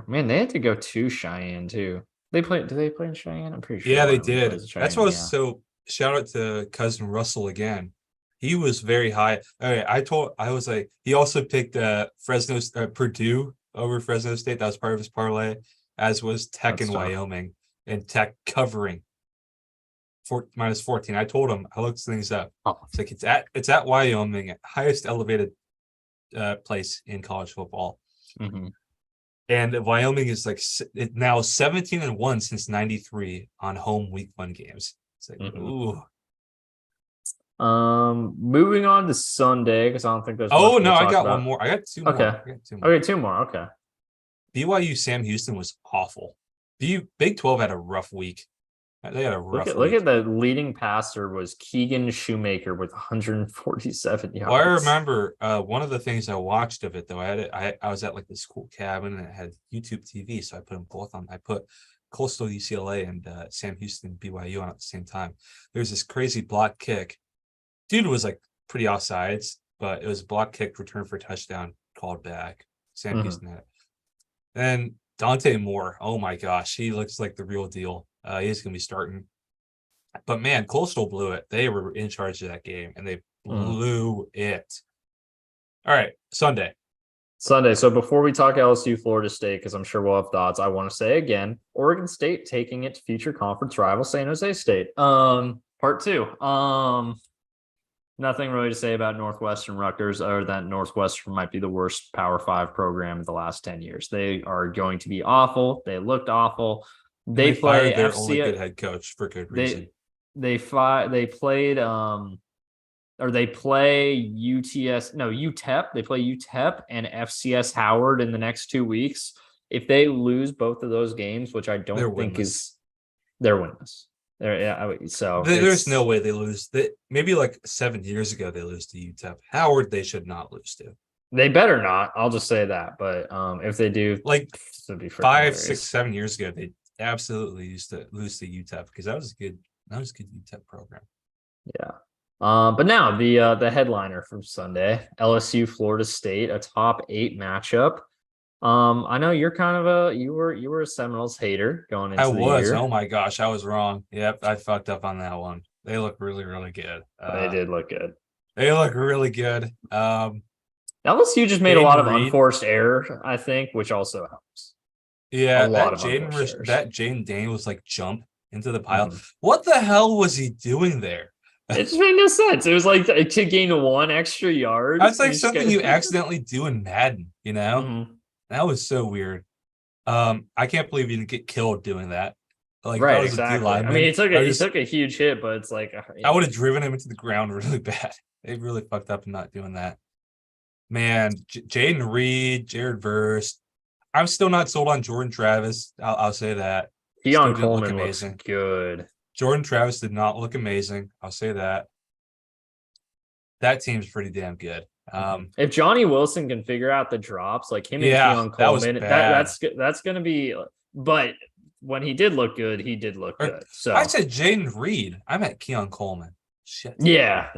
Man, they had to go to Cheyenne too. Did they play in Cheyenne? I'm pretty sure. Yeah, they did. That's what was so. Shout out to cousin Russell again. He was very high. Okay, I was like, he also picked Purdue over Fresno State. That was part of his parlay, as was Tech and Wyoming, and Tech covering -14. I told him, I looked things up. It's like it's at Wyoming, highest elevated place in college football. And Wyoming is like now 17-1 since '93 on home week 1 games. It's like, ooh. Moving on to Sunday, because I don't think there's. Oh no, I got one more. I got two more. Okay, two more. Okay. BYU Sam Houston was awful. Big 12 had a rough week. They had a rough week. Look at the leading passer was Keegan Shoemaker with 147 yards. Well, I remember one of the things I watched of it though. I was at like this cool cabin and it had YouTube TV, so I put them both on. I put Coastal UCLA and Sam Houston BYU on at the same time. There's this crazy block kick. Dude was like pretty offsides, but it was block kick, return for touchdown, called back. Sam Houston had it. And Dante Moore, oh my gosh, he looks like the real deal. He's going to be starting. But man, Coastal blew it. They were in charge of that game, and they blew it. All right, Sunday. So before we talk LSU Florida State, because I'm sure we'll have thoughts, I want to say again, Oregon State taking it to future conference rival San Jose State. Part 2. Nothing really to say about Northwestern Rutgers other than Northwestern might be the worst Power 5 program in the last 10 years. They are going to be awful. They looked awful. They play their FCS, only good head coach for good reason. They play UTS, no, UTEP. They play UTEP and FCS Howard in the next 2 weeks. If they lose both of those games, which I don't think they're winless. There's no way they lose. Maybe like 7 years ago they lose to UTEP. Howard, they should not lose to. They better not. I'll just say that. But if they do, like be 5, 6, 7 years ago, they absolutely used to lose to UTEP because that was a good UTEP program. Yeah. But now the headliner from Sunday, LSU Florida State, a top 8 matchup. I know you're kind of you were a Seminoles hater going into the year. Oh my gosh, I was wrong. Yep, I fucked up on that one. They look really, really good. They did look good. They look really good. LSU just made a lot of unforced error, I think, which also helps. Yeah, that Jaden Daniels like jump into the pile. Mm-hmm. What the hell was he doing there? It just made no sense. It was like to gain 1 extra yard. That's like something you accidentally do in Madden, you know? Mm-hmm. That was so weird. I can't believe you didn't get killed doing that. Like, right, that was exactly. I mean, he took a huge hit, but it's like I would have driven him into the ground really bad. They really fucked up in not doing that. Man, Jaden Reed, Jared Verse. I'm still not sold on Jordan Travis. I'll say that. Still Keon didn't look Coleman looks amazing. good. Jordan Travis did not look amazing. I'll say that. That team's pretty damn good. If Johnny Wilson can figure out the drops, like him and Yeah, Keon that was Coleman, bad. that's gonna be. But when he did look good, he did look Or, good. So I said Jaden Reed. I meant Keon Coleman. Shit. yeah.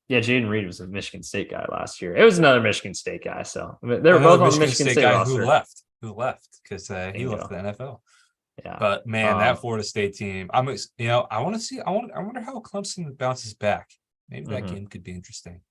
Yeah, Jaden Reed was a Michigan State guy last year. It was another Michigan State guy. So they were Another both on the Michigan Michigan State State guy who roster. left because he left Bingo. the NFL. Yeah. But man, that Florida State team, I want to see. I wonder how Clemson bounces back. Maybe that game could be interesting.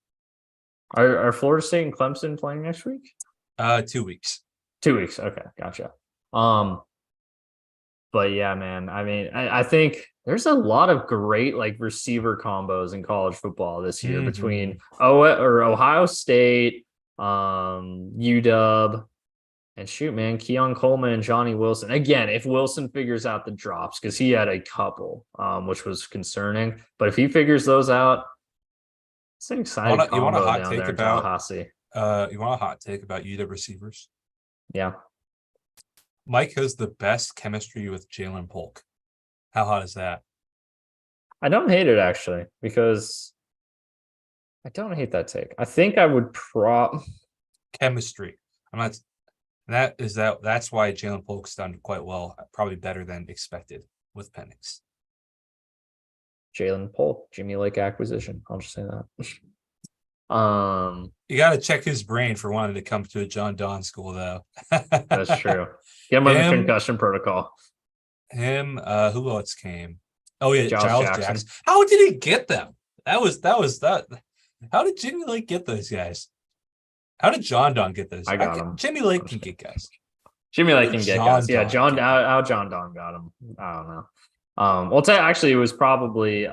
Are Florida State and Clemson playing next week? 2 weeks. 2 weeks. Okay, gotcha. But yeah, man. I mean, I think there's a lot of great like receiver combos in college football this year between Ohio State, UW, and shoot, man, Keon Coleman and Johnny Wilson. Again, if Wilson figures out the drops, because he had a couple, which was concerning. But if he figures those out, it's an exciting You want a combo hot down take there in about Tallahassee. you want a hot take about UW receivers? Yeah. Mike has the best chemistry with Jalen Polk. How hot is that? I don't hate it actually, because I don't hate that take. I think I would chemistry. I'm not. That's why Jalen Polk's done quite well, probably better than expected with Penix. Jalen Polk, Jimmy Lake acquisition. I'll just say that. You got to check his brain for wanting to come to a John Donne school, though. That's true. Get him on the concussion protocol. Who else came? Oh yeah, Giles Jackson. How did he get them? That was that. How did Jimmy Lake get those guys? How did John Donne get those? I got him. Jimmy Lake can get guys. Jimmy Lake can get guys. Yeah, how John Donne got him. I don't know. Well, actually, it was probably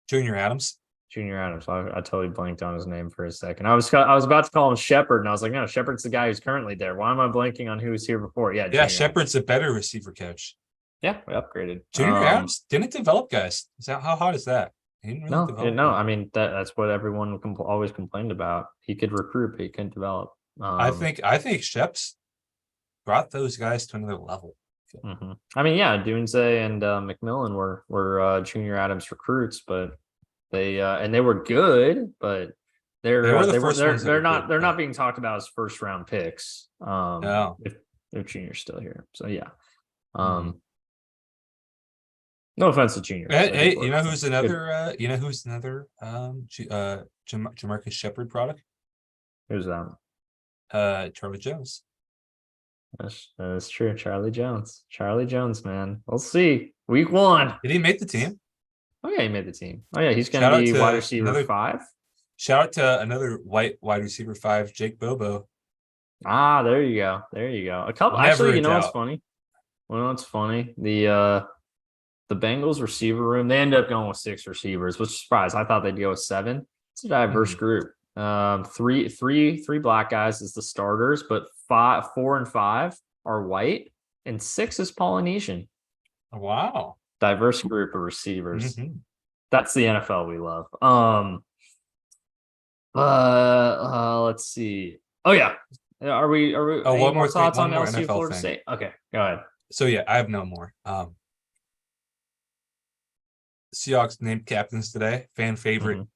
Junior Adams. Junior Adams. I totally blanked on his name for a second. I was about to call him Shepard, and I was like, no, Shepard's the guy who's currently there. Why am I blanking on who was here before? Yeah, Junior Shepard's a better receiver coach. Yeah, we upgraded. Junior Adams didn't develop guys. Is that how hot is that? No. I mean that's what everyone always complained about. He could recruit, but he couldn't develop. I think Sheps brought those guys to another level. I mean, yeah, Dunze and McMillan were Junior Adams recruits, but they were good, but they're not being talked about as first round picks. No. If Junior's still here, so yeah. No offense to Junior. Hey, you know who's another? Jamarcus Shepard product? Who's that? Charlie Jones. That's true. Charlie Jones, man. We'll see. Week 1. Did he make the team? Oh yeah, he made the team. Oh yeah, he's going to be wide receiver 5. Shout out to another white wide receiver 5, Jake Bobo. There you go. A couple. Actually, you know what's funny? What's funny? The Bengals receiver room, they ended up going with 6 receivers, which is surprised. I thought they'd go with 7. It's a diverse group. Three black guys as the starters, but 4 and 5 are white, and 6 is Polynesian. Wow. Diverse group of receivers. That's the NFL we love. Let's see. Oh yeah. Are we one more thoughts on LSU Florida State? Okay, go ahead. So yeah, I have no more. Seahawks named captains today. Fan favorite.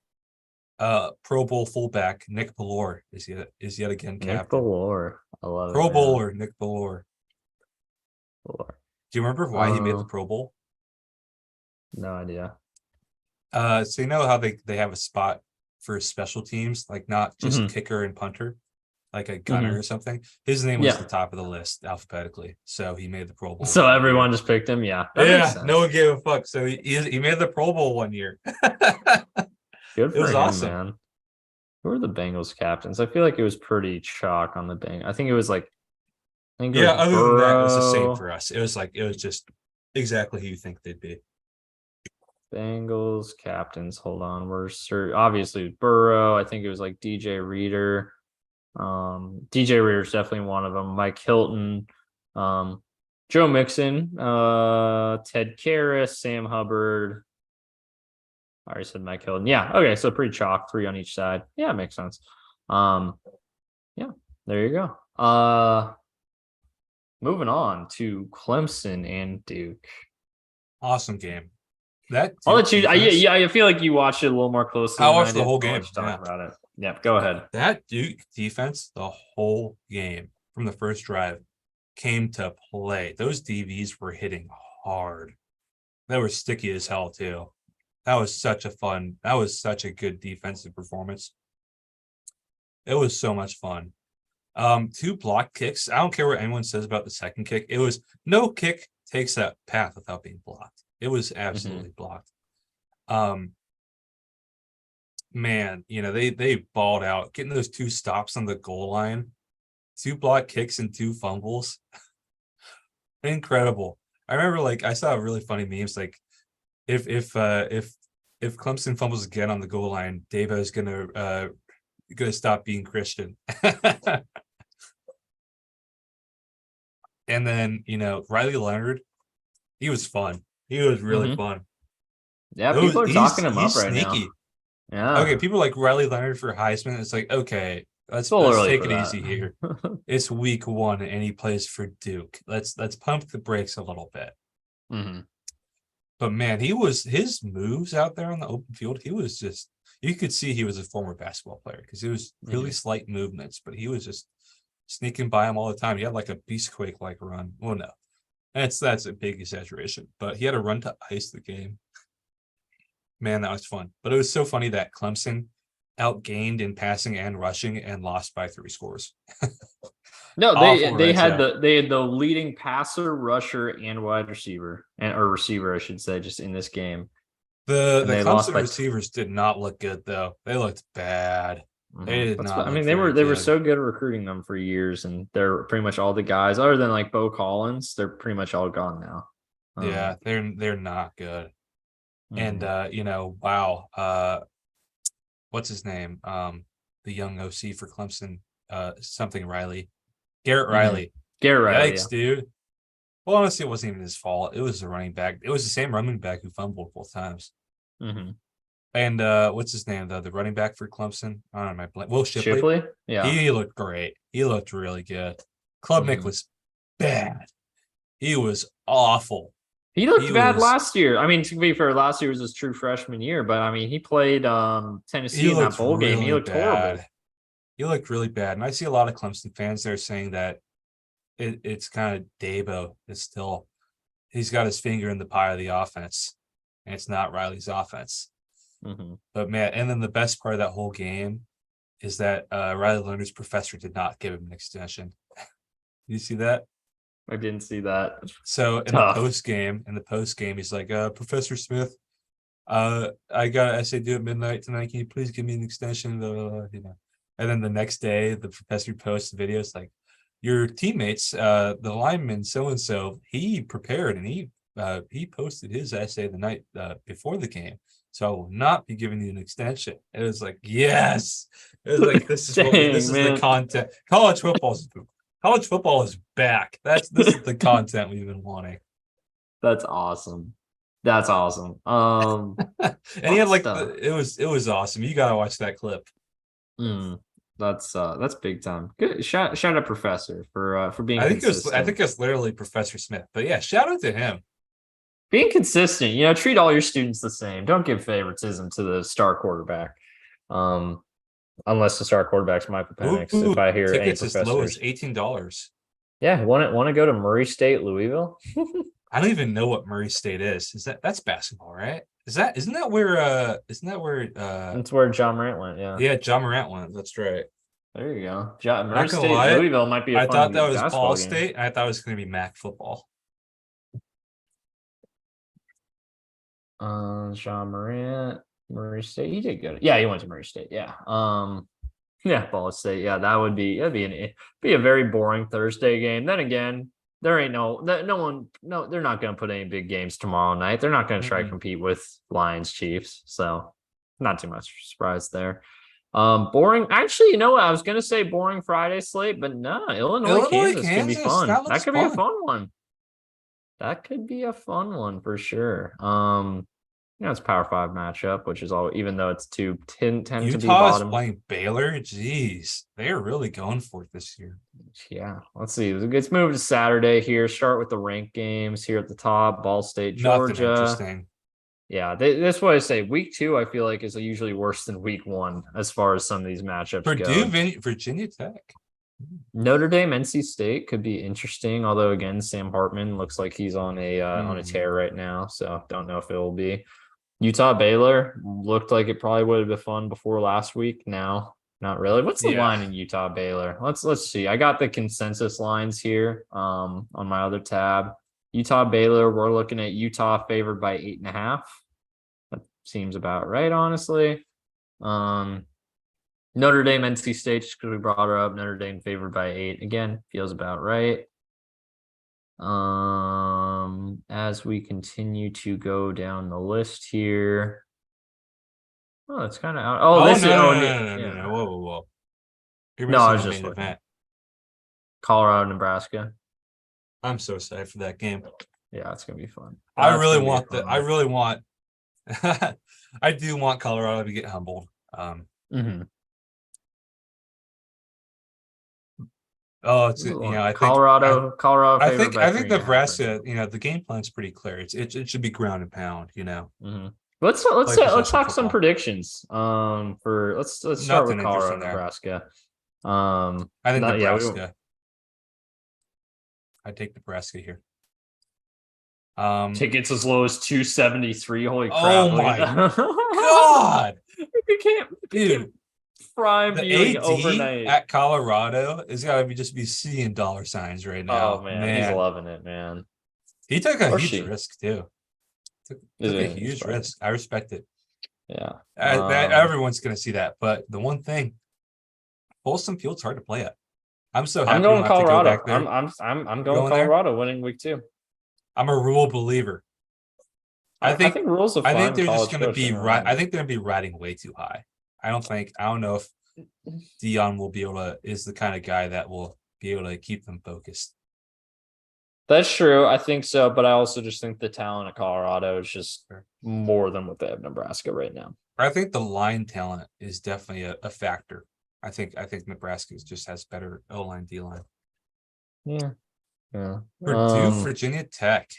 Pro Bowl fullback Nick Bellore is yet again captain. Nick Bellore. I love it. Pro Bowler Nick Bellore. Do you remember why he made the Pro Bowl? No idea. So you know how they have a spot for special teams, like not just kicker and punter, like a gunner or something. His name was the top of the list alphabetically, so he made the Pro Bowl. So everyone just picked him. Yeah, no one gave a fuck. So he made the Pro Bowl one year. Good for him, awesome, man. Who are the Bengals captains? I feel like it was pretty chalk on the Bengals. I think it was like, other than that, it was the same for us. It was just exactly who you think they'd be. Bengals captains. Hold on, obviously Burrow. I think it was like DJ Reader. DJ Reader's definitely one of them. Mike Hilton, Joe Mixon, Ted Karras, Sam Hubbard. I already said Mike Hilton. Yeah. Okay. So pretty chalk, 3 on each side. Yeah, makes sense. Um, yeah, there you go. Moving on to Clemson and Duke. Awesome game. That I'll Duke let you. Yeah, defense. yeah. I feel like you watched it a little more closely I than I watched the did. whole I'll let game. you Yeah. talk about it. Yeah, go ahead. That Duke defense, the whole game from the first drive, came to play. Those DVs were hitting hard. They were sticky as hell too. That was such a good defensive performance. It was so much fun. 2 block kicks. I don't care what anyone says about the second kick. It was no kick takes that path without being blocked. It was absolutely blocked. Man, they balled out getting those 2 stops on the goal line, 2 block kicks and 2 fumbles. Incredible. I remember I saw really funny memes if Clemson fumbles again on the goal line, Davo is gonna stop being Christian. And then Riley Leonard, he was fun. He was really fun. Yeah, people are talking him He's up right sneaky. now. Yeah. Okay, people like Riley Leonard for Heisman. It's like, okay, It's let's a little early take for it that. easy here. It's week 1 and he plays for Duke. Let's pump the brakes a little bit. But man, his moves out there on the open field, he was just, you could see he was a former basketball player because it was really slight movements, but he was just sneaking by him all the time. He had like a beastquake like run. Well, no, that's a big exaggeration, but he had a run to ice the game. Man, that was fun. But it was so funny that Clemson outgained in passing and rushing and lost by 3 scores. No, Awful they red had zone. the leading passer, rusher, and wide receiver, or receiver, I should say, just in this game. The They lost Clemson by receivers did not look good though. They looked bad. They did not. I look mean, very they were good. so good at recruiting them for years, and they're pretty much all the guys, other than like Beau Collins, they're pretty much all gone now. Yeah, they're not good. And wow. What's his name? The young OC for Clemson, something Riley. Garrett Riley. Garrett Riley, Yikes, dude. Well, honestly, it wasn't even his fault. It was the running back. It was the same running back who fumbled both times. And what's his name? The running back for Clemson? I don't know. Will Shipley? Yeah. He looked great. He looked really good. Klubnik was bad. He was awful. He looked bad last year. I mean, to be fair, last year was his true freshman year, but I mean, he played Tennessee in that bowl game. He looked horrible. He looked really bad. And I see a lot of Clemson fans there saying that it's kind of Dabo is still, he's got his finger in the pie of the offense, and it's not Riley's offense. But man, and then the best part of that whole game is that Riley Leonard's professor did not give him an extension. You see that? I didn't see that. So in the post game, he's like, Professor Smith, I got essay due at midnight tonight. Can you please give me an extension? And then the next day, the professor posts videos like, your teammates, the lineman so and so, he prepared and he posted his essay the night before the game. So I will not be giving you an extension. It was like, yes. It was like, this is the content. College football is back. This is the content we've been wanting. That's awesome. And he had it was awesome. You gotta watch that clip. That's big time. Good shout out Professor for being consistent. I think it's literally Professor Smith. But yeah, shout out to him. Being consistent, treat all your students the same. Don't give favoritism to the star quarterback. Unless the star quarterback's Michael Penix. If I hear tickets any as low as $18. Yeah, want to go to Murray State, Louisville? I don't even know what Murray State is. That's basketball, right? Isn't that where That's where John Morant went, yeah. Yeah, John Morant went. That's right. There you go. Murray State, Louisville might be a fun I thought that was Ball State. I thought it was gonna be MAC football. John Morant, Murray State. He did good. Yeah, he went to Murray State. Yeah. Yeah, Ball State. Yeah, that'd be a very boring Thursday game. Then again, there ain't they're not going to put any big games tomorrow night. They're not going to try to compete with Lions Chiefs. So not too much surprise there. Boring. Actually, you know what? I was going to say boring Friday slate, but no, Illinois Kansas could be fun. That could be a fun one. That could be a fun one for sure. it's Power Five matchup, which is all. Even though it's tend to be Utah is bottom. playing Baylor. Jeez, they're really going for it this year. Yeah, let's see. Let's move to Saturday here. Start with the ranked games here at the top. Ball State, Nothing Georgia. interesting. Yeah, that's what I say. Week 2, I feel like is usually worse than week 1 as far as some of these matchups go. Virginia Tech. Notre Dame, NC State could be interesting. Although again, Sam Hartman looks like he's on a tear right now, so don't know if it will be. Utah Baylor looked like it probably would have been fun before last week. Now, not really. What's the Yeah. line in Utah Baylor? Let's see. I got the consensus lines here on my other tab. Utah Baylor, we're looking at Utah favored by 8.5. That seems about right, honestly. Notre Dame, NC State, just because we brought her up. Notre Dame favored by 8. Again, feels about right. As we continue to go down the list here. Oh, it's kind of out. Oh, this is No. Whoa. You're No, I missing was the just main looking. event. Colorado, Nebraska. I'm so excited for that game. Yeah, it's gonna be fun. I really want. I do want Colorado to get humbled. Oh, it's I think Colorado I favored think by I think 3.5. Nebraska. The game plan's pretty clear. It should be ground and pound. Let's possession talk some football. predictions. Let's start with Nothing Colorado, interesting there. Nebraska. I think Yeah, Nebraska. I take Nebraska here. Tickets as low as 273. Holy crap! Oh my god, you can't, dude! prime The viewing AD overnight at Colorado is gotta be just seeing dollar signs right now. Oh man, he's loving it, man. He took a huge risk too. Took a huge risk. I respect it. Yeah, everyone's gonna see that. But the one thing, Folsom Field's hard to play at. I'm so happy. I'm going Colorado. To go back there. I'm going Colorado winning week 2. I'm a Rule believer. I think Rules. I think they're just going to be right. I think they're going to be riding way too high. I don't know if Dion will be able to. Is the kind of guy that will be able to keep them focused. That's true. I think so, but I also just think the talent of Colorado is just more than what they have Nebraska right now. I think the line talent is definitely a factor. I think Nebraska just has better O-line, D-line. Yeah. Purdue, Virginia Tech.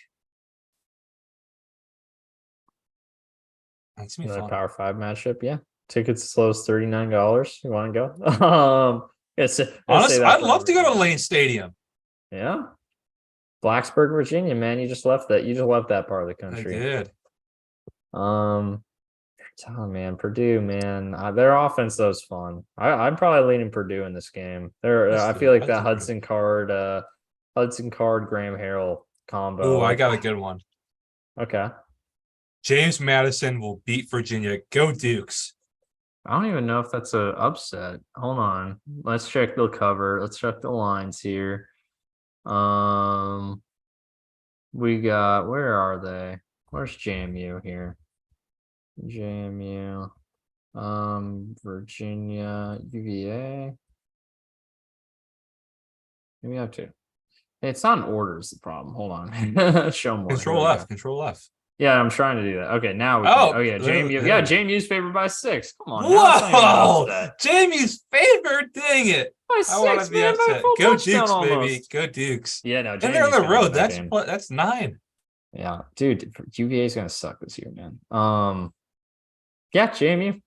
That's me. Power 5 matchup. Yeah. Tickets as low as $39. You want to go? Honestly, I'd love to go to Lane Stadium. Yeah. Blacksburg, Virginia, man. You just left that. You just left that part of the country. I did. Oh man, Purdue, man. Their offense though is fun. I'm probably leaning Purdue in this game. I feel like that Hudson Card, Graham Harrell combo. Oh, I got a good one. Okay. James Madison will beat Virginia. Go Dukes. I don't even know if that's a upset. Hold on. Let's check the cover. Let's check the lines here. We got, where are they? Where's JMU here? JMU, Virginia, UVA. Maybe I have to. It's not in order is the problem. Hold on. Show more. Control F. Yeah, I'm trying to do that. Okay, now we yeah, JMU. Yeah, JMU's favored by 6. Come on. Whoa! JMU's favored. Dang it. By 6, man. By Go Dukes, almost. baby. Go Dukes. Yeah, no. And they're on the road. That's 9. Yeah, dude. UVA is gonna suck this year, man. Yeah, JMU.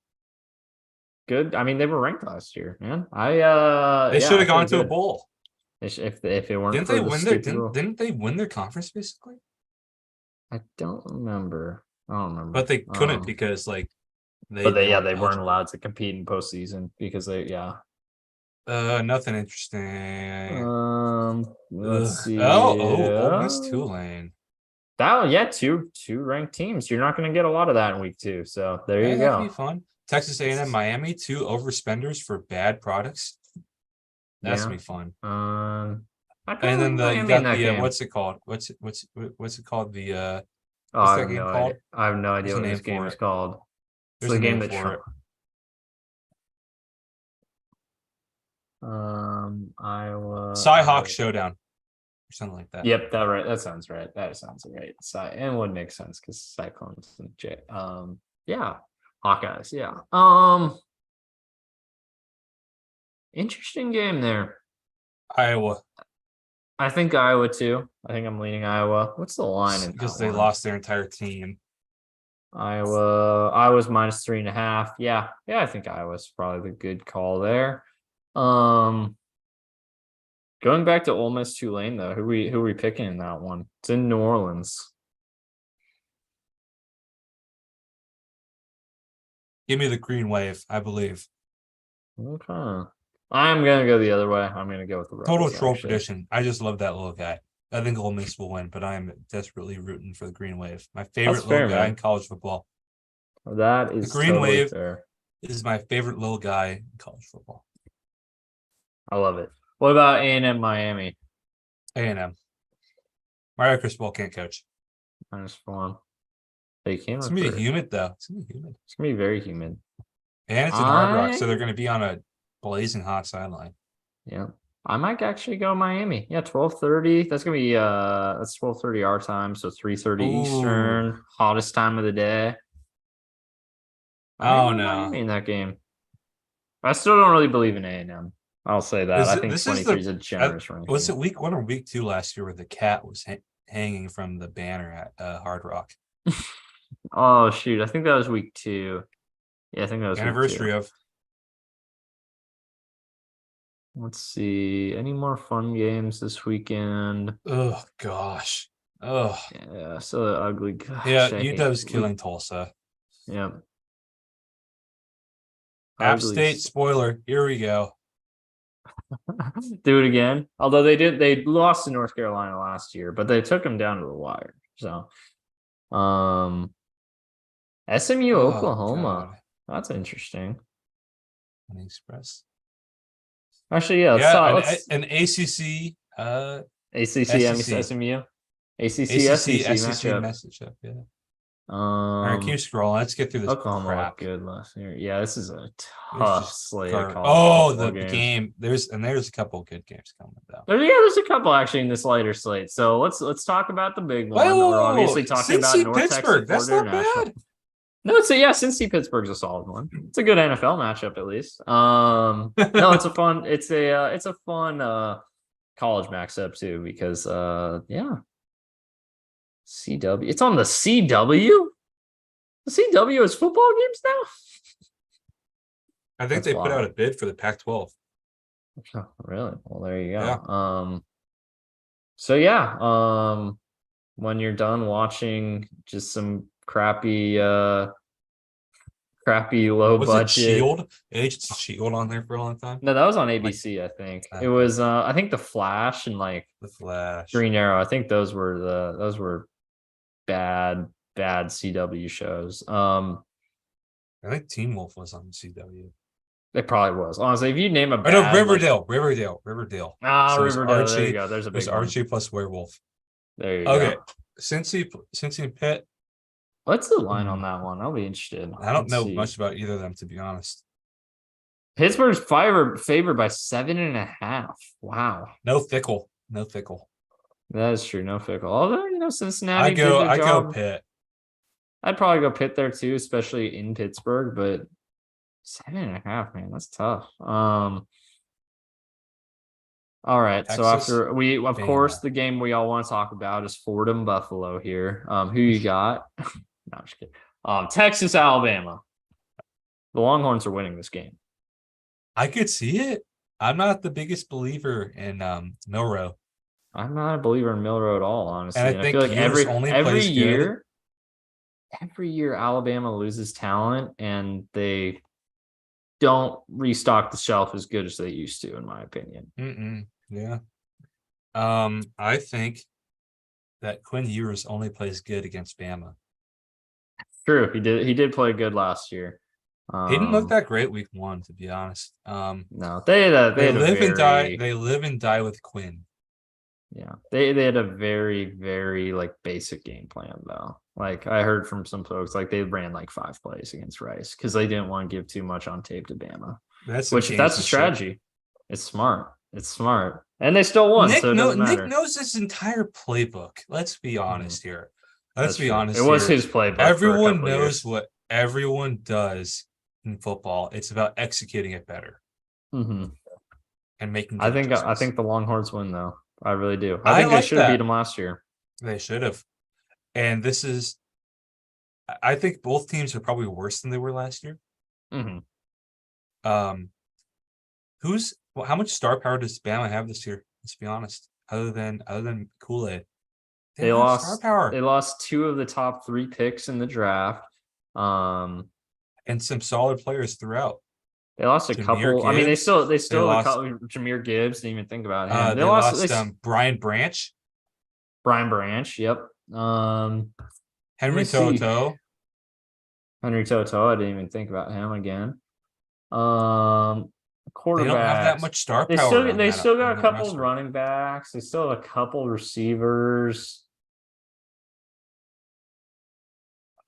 Good. I mean, they were ranked last year, man. They should have gone to a bowl. If it weren't. Didn't they win their conference basically? I don't remember. But they couldn't because they weren't allowed to compete in postseason because nothing interesting. Let's see. Ole Miss Tulane. Two ranked teams. You're not going to get a lot of that in week 2. So there you go. That'd be fun. Texas A&M, Miami, 2 overspenders for bad products. That's gonna be fun. And then you got the what's it called? What's it called? The I have no idea what this game is called. It's the game that Iowa Cy-Hawk Showdown. or something like that. Yep, that sounds right. That sounds right. And would make sense because Cyclones and yeah. Hawkeyes, yeah. Interesting game there. Iowa, I think Iowa too. I think I'm leaning Iowa. What's the line in because that they one? lost their entire team. Iowa's minus 3.5. Yeah, I think Iowa's probably the good call there. Going back to Ole Miss Tulane though, who we picking in that one? It's in New Orleans. Give me the green wave, I believe. Okay. I'm gonna go the other way. I'm gonna go with the Total Rebels, troll actually. prediction. I just love that little guy. I think Ole Miss will win, but I'm desperately rooting for the green wave. My favorite fair, little guy man. in college football. That is The green totally wave fair. is my favorite little guy in college football. I love it. What about A&M Miami? A&M. Mario Cristobal can't coach. -1. They came It's up gonna be for it. humid though. It's gonna be humid. It's gonna be very humid. And it's in Hard Rock, so they're gonna be on a blazing hot sideline. Yeah. I might actually go Miami. Yeah, 12:30. That's gonna be that's 12:30 our time, so 3:30 Eastern. Hottest time of the day. I might go Miami in that game. I still don't really believe in A&M. I'll say that. I think 23 is a generous ranking. Was it week 1 or week 2 last year where the cat was hanging from the banner at Hard Rock? Oh shoot, I think that was week 2. Yeah, I think that was anniversary week 2. of. Let's see. Any more fun games this weekend? Oh gosh. Oh yeah, so ugly. Gosh, yeah, UW's killing Tulsa. Yeah. App State spoiler. Here we go. Do it again. Although they lost to North Carolina last year, but they took them down to the wire. So, SMU, Oklahoma. God. That's interesting. Express. Actually, yeah. An ACC. ACC, SMU. ACC, SEC matchup. Yeah. All right, keep scrolling. Let's get through this. Oklahoma crap. looked good last year. Yeah, this is a tough slate. The game. There's a couple good games coming though. There's a couple actually in this lighter slate. So let's talk about the big one. We're obviously talking about North Pittsburgh. That's not bad. No, Cincy Pittsburgh's a solid one. It's a good NFL matchup at least. No, it's a fun. It's a fun college matchup too because CW. It's on the CW. The CW is football games now. I think they put out a bid for the Pac-12. Oh, really? Well, there you go. Yeah. So when you're done watching just some crappy low budget Shield. Agents Shield on there for a long time. No, that was on ABC. I think it was. I think the Flash and the Flash, Green Arrow. I think those were bad CW shows. I think Teen Wolf was on CW. It probably was. Honestly, if you name a bad, Riverdale. Riverdale. Riverdale. Archie, there you go. There's a big Archie plus Werewolf. There you go. Okay, Cincy and Pitt. What's the line on that one? I'll be interested. I don't know much about either of them, to be honest. Pittsburgh's favored by 7.5. Wow. No Fickle. That is true. No Fickle. Although Cincinnati. I go Pitt. I'd probably go Pitt there too, especially in Pittsburgh. But 7.5, man, that's tough. All right. Texas, so after course, the game we all want to talk about is Fordham Buffalo here. Who you got? No, I'm just kidding. Texas, Alabama. The Longhorns are winning this game. I could see it. I'm not the biggest believer in Milroe. I'm not a believer in Milroe at all, honestly. And I feel like every year Alabama loses talent and they don't restock the shelf as good as they used to, in my opinion. Yeah. I think that Quinn Ewers only plays good against Bama. True, he did play good last year. He didn't look that great week 1, to be honest. No, they live and die with Quinn. Yeah, they had a very, very basic game plan though. I heard from some folks they ran 5 plays against Rice because they didn't want to give too much on tape to Bama. That's a strategy. It's smart. And they still won, so it doesn't Nick matter. knows his entire playbook. Let's be honest here. Let's That's be true. It honest was here. his playbook for a Everyone couple of knows years. what everyone does in football. It's about executing it better Hmm. and making I good think I adjustments. think the Longhorns win though. I really do. I I think they like should have beat that. them last year. They should have. And I think both teams are probably worse than they were last year. Hmm. Um, how much star power does Bama have this year? Let's be honest. Other than Kool-Aid, they They don't have star lost. power They lost two of the top three picks in the draft. Um, and some solid players throughout. they lost a Jahmyr couple. I mean, they Gibbs. still They have a lost. couple. Jameer Gibbs. Didn't even think about him. They They lost. lost Brian Branch, Brian Branch. Yep. Let me Henry see. Toto. Henry Toto. I didn't even think about him again. Um, They don't have that quarterbacks. much star power They still on got a that couple roster. running backs. They still have a couple receivers.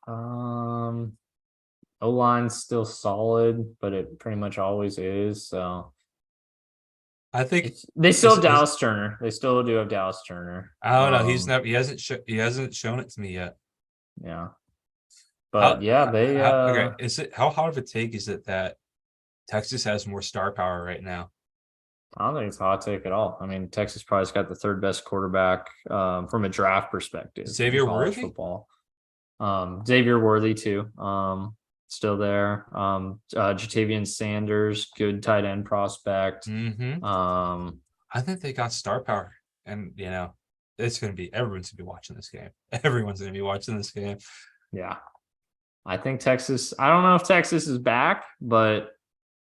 Um, O line's still solid, but it pretty much always is. So I think they still have is Dallas Turner. They still do have Dallas Turner. I don't know. He hasn't shown it to me yet. Yeah. How, But yeah, they okay? How hard of a take is it that Texas has more star power right now? I don't think it's a hot take at all. I mean, Texas probably's got the third best quarterback from a draft perspective in Xavier college Worthy? football. Xavier Worthy too. Still there. Jatavian Sanders, good tight end prospect. Mm-hmm. I think they got star power, and everyone's gonna be watching this game. Everyone's gonna be watching this game. Yeah. I think Texas. I don't know if Texas is back, but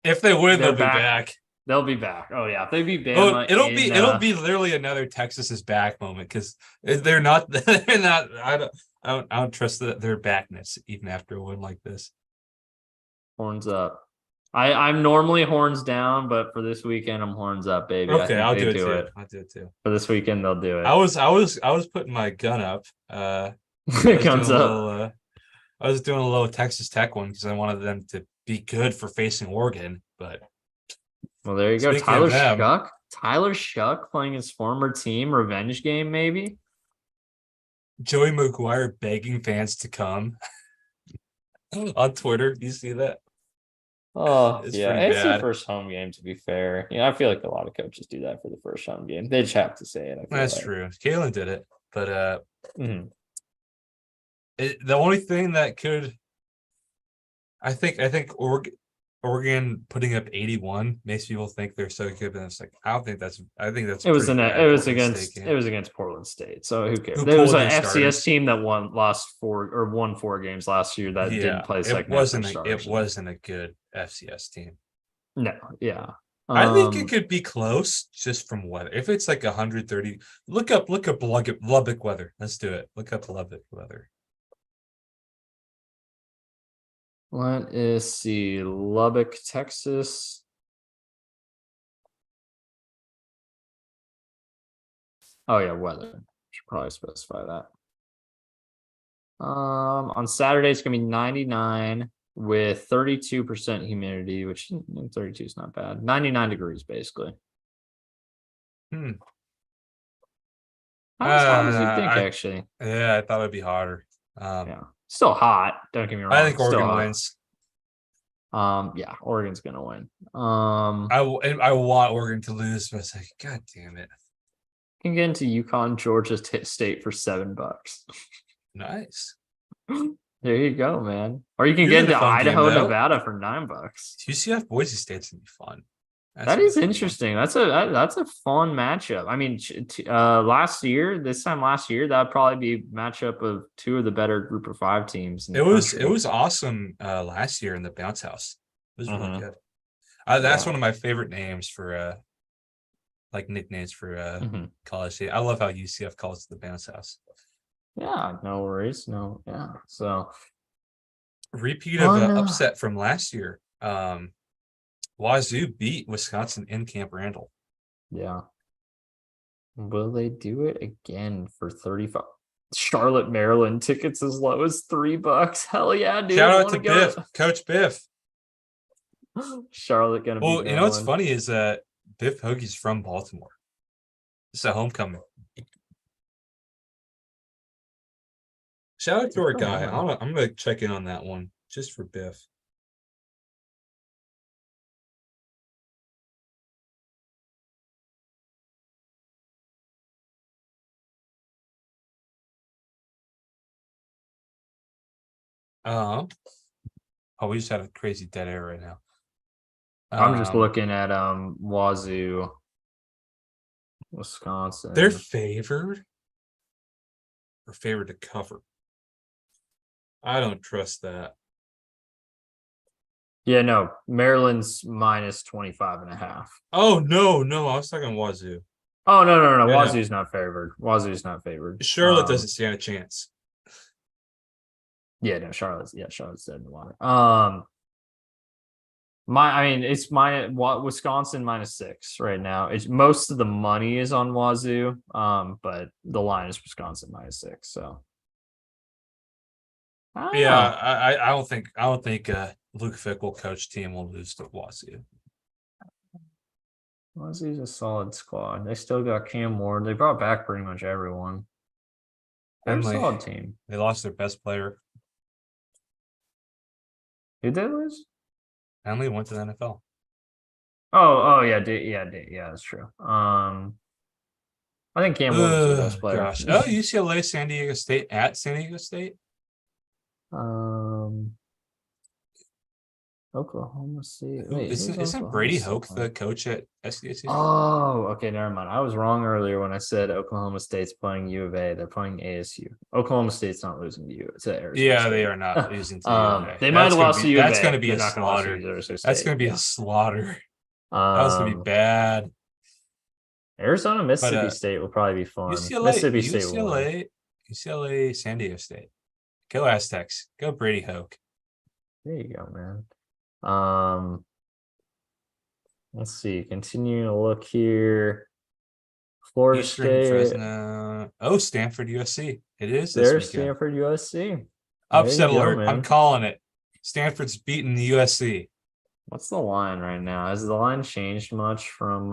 if they win, they're they'll be back. They'll be back. Oh yeah, if they beat Oh, Bama, it'll be literally another Texas is back moment because they're not. They're not. I don't trust their backness even after a win like this. horns up. I'm normally horns down, but for this weekend, I'm horns up, baby. Okay, I think I'll they do it do too. it. I'll do it too. For this weekend, they'll do it. I was putting my gun up. Guns up. I was doing a little Texas Tech one because I wanted them to be good for facing Oregon. But Well, there you go. Tyler Shuck playing his former team, revenge game, maybe. Joey McGuire begging fans to come on Twitter. Do you see that? Oh, It's yeah. pretty It's their bad. first home game, to be fair. I feel like a lot of coaches do that for the first home game. They just have to say it. That's true. Kalen did it, but Mhm. the only thing that could, I think Oregon putting up 81 makes people think they're so good, and it's like I think that's It was State it was against Portland State, so who cares? Who There was pulled an their FCS starters. team that won 4 games last year that didn't play second half their starters. It wasn't a good FCS team. No, yeah. I think it could be close just from weather. If it's like 130, look up Lubbock weather. Let's do it. Look up Lubbock weather. Let us see. Lubbock, Texas. Oh yeah, weather. Should probably specify that. On Saturday it's gonna be 99 with 32% humidity, which 32 is not bad. 99 degrees basically. Not as hot as you think, actually. Yeah, I thought it'd be hotter. Yeah, still hot. Don't get me wrong. I think Still Oregon hot. wins. Yeah, Oregon's gonna win. I want Oregon to lose, but it's like, God damn it. Can get into UConn, Georgia State for $7. Nice. There you go, man. Or you can Here's get a into fun Idaho, game, though. Nevada for $9. UCF Boise State's gonna be fun. That is interesting. That's a fun matchup. I mean, this time last year, that'd probably be a matchup of two of the better Group of 5 teams. It was awesome last year in the bounce house. It was really good. That's one of my favorite names for like nicknames for college. I love how UCF calls it the bounce house. Yeah, no worries. No, yeah. So repeat of an upset from last year. Wazoo beat Wisconsin in Camp Randall. Yeah. Will they do it again for 35? Charlotte, Maryland tickets as low as $3. Hell yeah, dude. Shout out to Biff, Coach Biff. Charlotte gonna be. Well, you know what's funny is that Biff Hoagie's from Baltimore. It's a homecoming. Shout out to our guy. I'm gonna check in on that one just for Biff. Oh, we just had a crazy dead air right now. I'm just looking at Wazoo, Wisconsin. They're favored or favored to cover. I don't trust that. Yeah, no, Maryland's minus 25.5. Oh no, I was talking Wazoo. Oh no. Yeah, Wazoo's not favored. Wazoo's not favored. Charlotte doesn't stand a chance. Yeah, no, Charlotte's dead in the water. It's Wisconsin -6 right now. It's most of the money is on Wazoo, but the line is Wisconsin -6. So Yeah, I don't think Luke Fickle coach team will lose to Wazoo. Wazoo's a solid squad. They still got Cam Ward. They brought back pretty much everyone. They're a solid team. They lost their best player. Did they lose? Henley went to the NFL. Oh yeah, that's true. I think Cam Ward was the best player. Gosh. Oh, UCLA, San Diego State at San Diego State. Oklahoma State. Wait, isn't Brady Hoke the coach at SDSU? Oh, okay, never mind. I was wrong earlier when I said Oklahoma State's playing U of A. They're playing ASU. Oklahoma State's not losing to U. It's at Arizona. Yeah, State. they are not losing to U of A. They might have lost to U of A. That's going to be a slaughter. That's going to be a slaughter. That was going to be bad. Arizona, Mississippi State will probably be fun. Mississippi State will win. UCLA, San Diego State. Go Aztecs. Go Brady Hoke. There you go, man. Let's see. Continuing to look here. Florida Eastern State. Fresno. Oh, Stanford, USC. It is this There's weekend. Stanford, USC. Upset alert. I'm calling it. Stanford's beating the USC. What's the line right now? Has the line changed much from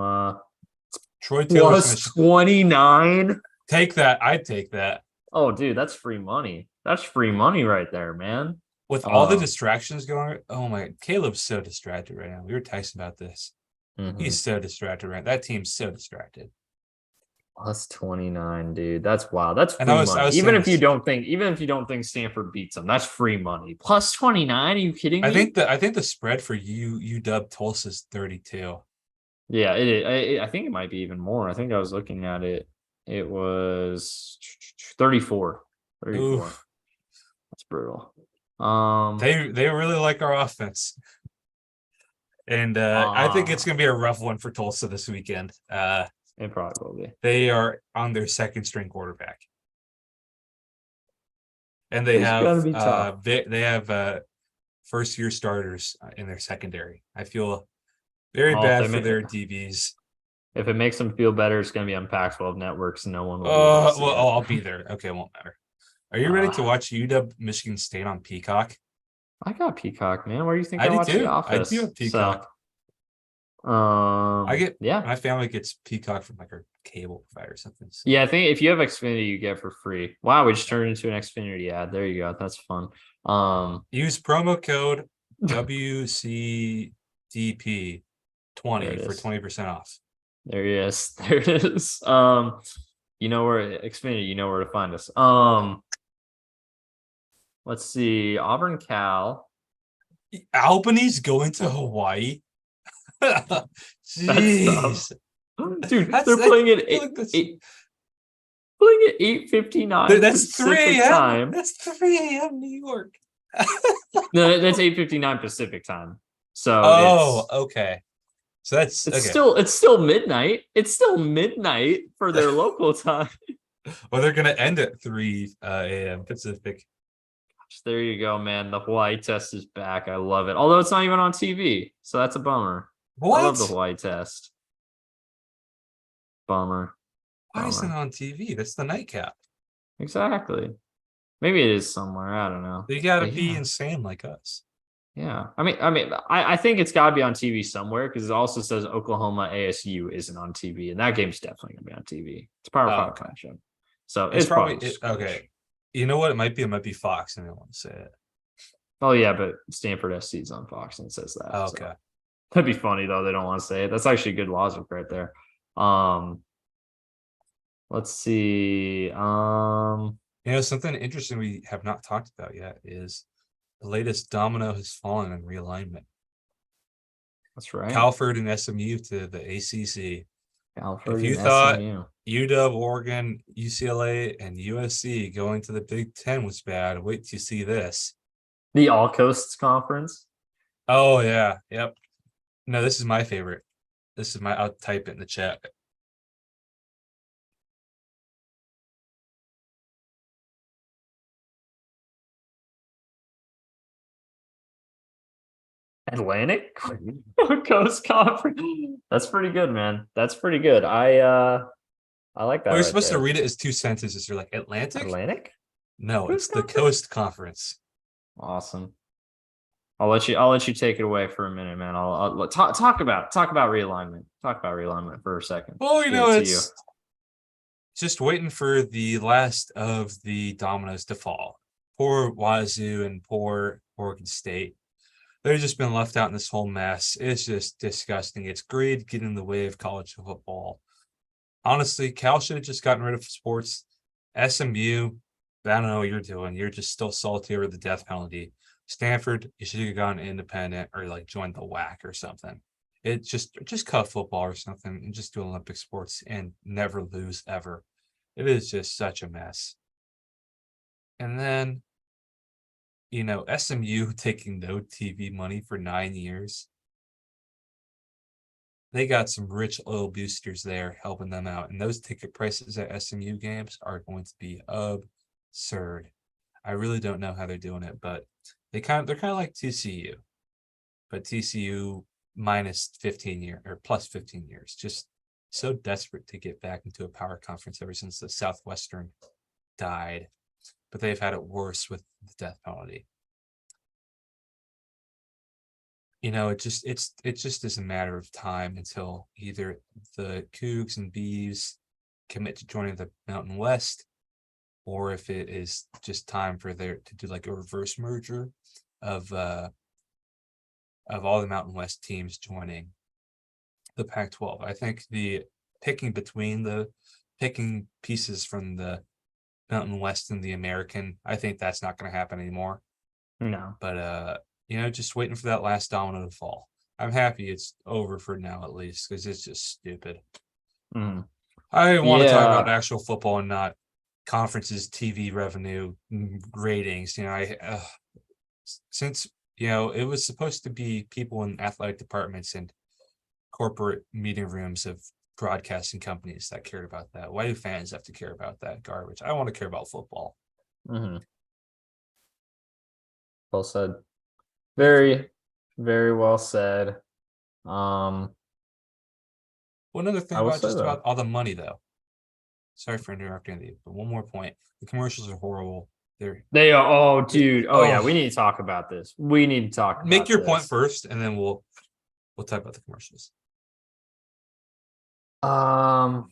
Troy Taylor plus 29? Take that. I'd take that. Oh, dude, that's free money. That's free money right there, man. With all the distractions going, oh my, Caleb's so distracted right now. We were texting about this. He's so distracted right now. That team's so distracted. Plus 29, dude. That's wild. That's free money. Even if you don't think Stanford beats them, that's free money. Plus 29? Are you kidding me? I think the spread for UW Tulsa is 32. Yeah, it is. I think it might be even more. I think I was looking at it. It was 34. 34. Oof. That's brutal. They really like our offense. And I think it's gonna be a rough one for Tulsa this weekend. It probably will be. They are on their second string quarterback. And they have first year starters in their secondary. I feel very bad for their DBs. If it makes them feel better, it's going to be on Pac-12 networks. No one will. I'll be there. Okay, it won't matter. Are you ready to watch UW Michigan State on Peacock? I got Peacock, man. Where do you think I watch The Office? I do have Peacock. My family gets Peacock from like our cable provider or something. So. Yeah, I think if you have Xfinity, you get it for free. Wow, we just turned into an Xfinity ad. There you go. That's fun. Use promo code WCDP20 for 20% off. There he is. There it is. You know where Xfinity, you know where to find us. Let's see. Auburn, Cal. Albany's going to Hawaii. Jeez. Dude, they're playing at 8:59. That's 3 a.m. time. That's 3 a.m. New York. No, that's 8:59 Pacific time. So okay. So it's still midnight. It's still midnight for their local time. Well, they're gonna end at 3 a.m. Pacific. Gosh, there you go, man. The Hawaii test is back. I love it. Although it's not even on TV, so that's a bummer. What? I love the Hawaii test. Bummer. Why isn't it on TV? That's the nightcap. Exactly. Maybe it is somewhere. I don't know. You gotta be insane like us. Yeah, I think it's got to be on TV somewhere because it also says Oklahoma ASU isn't on TV, and that game's definitely gonna be on TV. It's Power Oh, Five okay. matchup, so It's it's probably probably just okay. garbage. You know what? It might be. It might be Fox. And I don't want to say it. Oh yeah, but Stanford SC is on Fox and it says that, Oh, so okay. that'd be funny though. They don't want to say it. That's actually good logic right there. Um, let's see. Something interesting we have not talked about yet is the latest domino has fallen in realignment. That's right. Calford and SMU to the ACC. If Alfred you and thought SMU. UW, Oregon, UCLA, and USC going to the Big Ten was bad, wait till you see this. The All Coasts Conference. Oh yeah, yep. No, this is my favorite. This is my. I'll type it in the chat. Atlantic Coast Conference. That's pretty good, man. That's pretty good. I like that Well, you're right supposed to there. read it as two sentences. You're like Atlantic? Atlantic No, it's Coast the Conference. Coast Conference. Awesome. I'll let you take it away for a minute, man. I'll talk about realignment. Talk about realignment for a second. Well, Give it to you. it's just waiting for the last of the dominoes to fall. Poor Wazoo and poor Oregon State. They've just been left out in this whole mess. It's just disgusting. It's greed getting in the way of college football. Honestly, Cal should have just gotten rid of sports. SMU, I don't know what you're doing. You're just still salty over the death penalty. Stanford, you should have gone independent or like joined the WAC or something. It just cut football or something and just do Olympic sports and never lose ever. It is just such a mess. And then, SMU taking no TV money for 9 years. They got some rich oil boosters there helping them out. And those ticket prices at SMU games are going to be absurd. I really don't know how they're doing it, but they're kind of like TCU, but TCU minus 15 years or plus 15 years. Just so desperate to get back into a power conference ever since the Southwestern died. But they've had it worse with the death penalty. It just is a matter of time until either the Cougs and Bees commit to joining the Mountain West, or if it is just time for there to do like a reverse merger of all the Mountain West teams joining the Pac-12. I think the picking pieces from the Mountain West and the American, I think that's not going to happen anymore. No. But just waiting for that last domino to fall. I'm happy it's over for now, at least, because it's just stupid. Mm. I want to talk about Yeah. actual football and not conferences, TV revenue, ratings. Since it was supposed to be people in athletic departments and corporate meeting rooms of broadcasting companies that cared about that. Why do fans have to care about that garbage? I want to care about football. Mm-hmm. Well said. Very, very well said. One other thing I will about say just though. about all the money, though. Sorry for interrupting you, but one more point. The commercials are horrible. They are. Oh, dude. Oh yeah, oh, we need to talk about this. We need to talk make about your point this. first, and then we'll talk about the commercials. I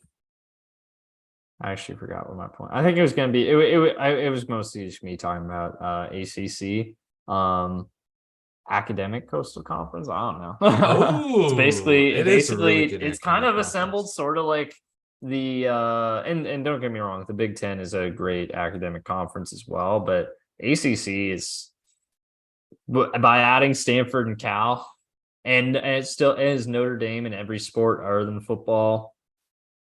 actually forgot what my point. I think it was going to be. It was mostly just me talking about ACC. Academic Coastal Conference. I don't know. It's Oh, basically it is a really good it's kind academic of assembled conference. sort of like the and don't get me wrong, the Big Ten is a great academic conference as well, but ACC is by adding Stanford and Cal, and it still is Notre Dame in every sport other than football.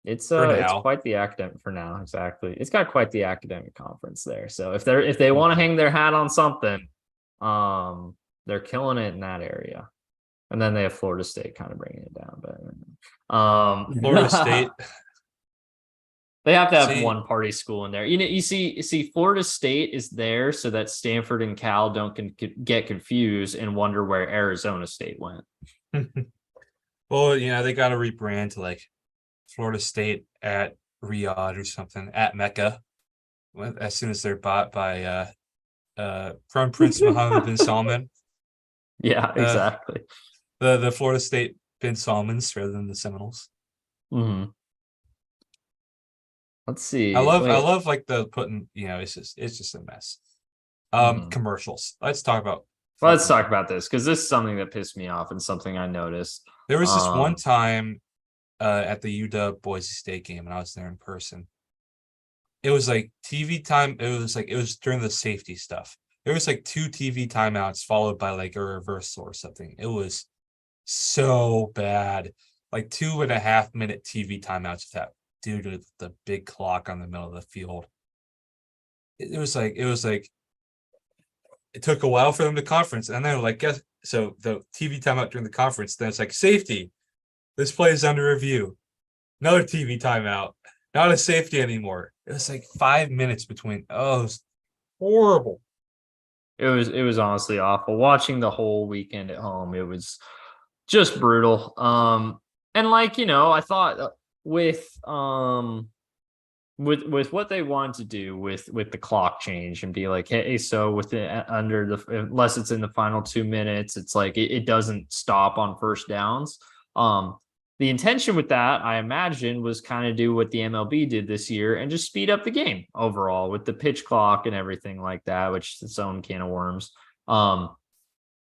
For It's now. quite the academic for now, exactly. It's got quite the academic conference there. So if they want to hang their hat on something, they're killing it in that area. And then they have Florida State kind of bringing it down, but Florida State. they have to have See, one party school in there. You see, Florida State is there so that Stanford and Cal don't get confused and wonder where Arizona State went. well, they got to rebrand to like Florida State at Riyadh or something, at Mecca, as soon as they're bought by Crown Prince Mohammed bin Salman. Yeah, Uh, exactly. the Florida State Ben Salmons rather than the Seminoles. Hmm. Let's I see. love I Wait. love like the putting, it's just a mess. Mhm. Commercials. Let's talk about Let's fucking talk commercials. about this because this is something that pissed me off and something I noticed. There was this one Um, time at the UW Boise State game, and I was there in person. It was like TV time. It was during the safety stuff. There was like two TV timeouts followed by like a reversal or something. It was so bad. Like 2.5 minute TV timeouts with that due to the big clock on the middle of the field. It was like it took a while for them to conference, and then like guess so the TV timeout during the conference. Then it's like safety. This play is under review. Another TV timeout. Not a safety anymore. It was like 5 minutes between. Oh, it was horrible. it was honestly awful. Watching the whole weekend at home, it was just brutal. And like I thought with with what they wanted to do with the clock change and be like, hey, so with it under the unless it's in the final 2 minutes, it's like it doesn't stop on first downs. Um, the intention with that, I imagine, was kind of do what the MLB did this year and just speed up the game overall with the pitch clock and everything like that, which is its own can of worms. Um,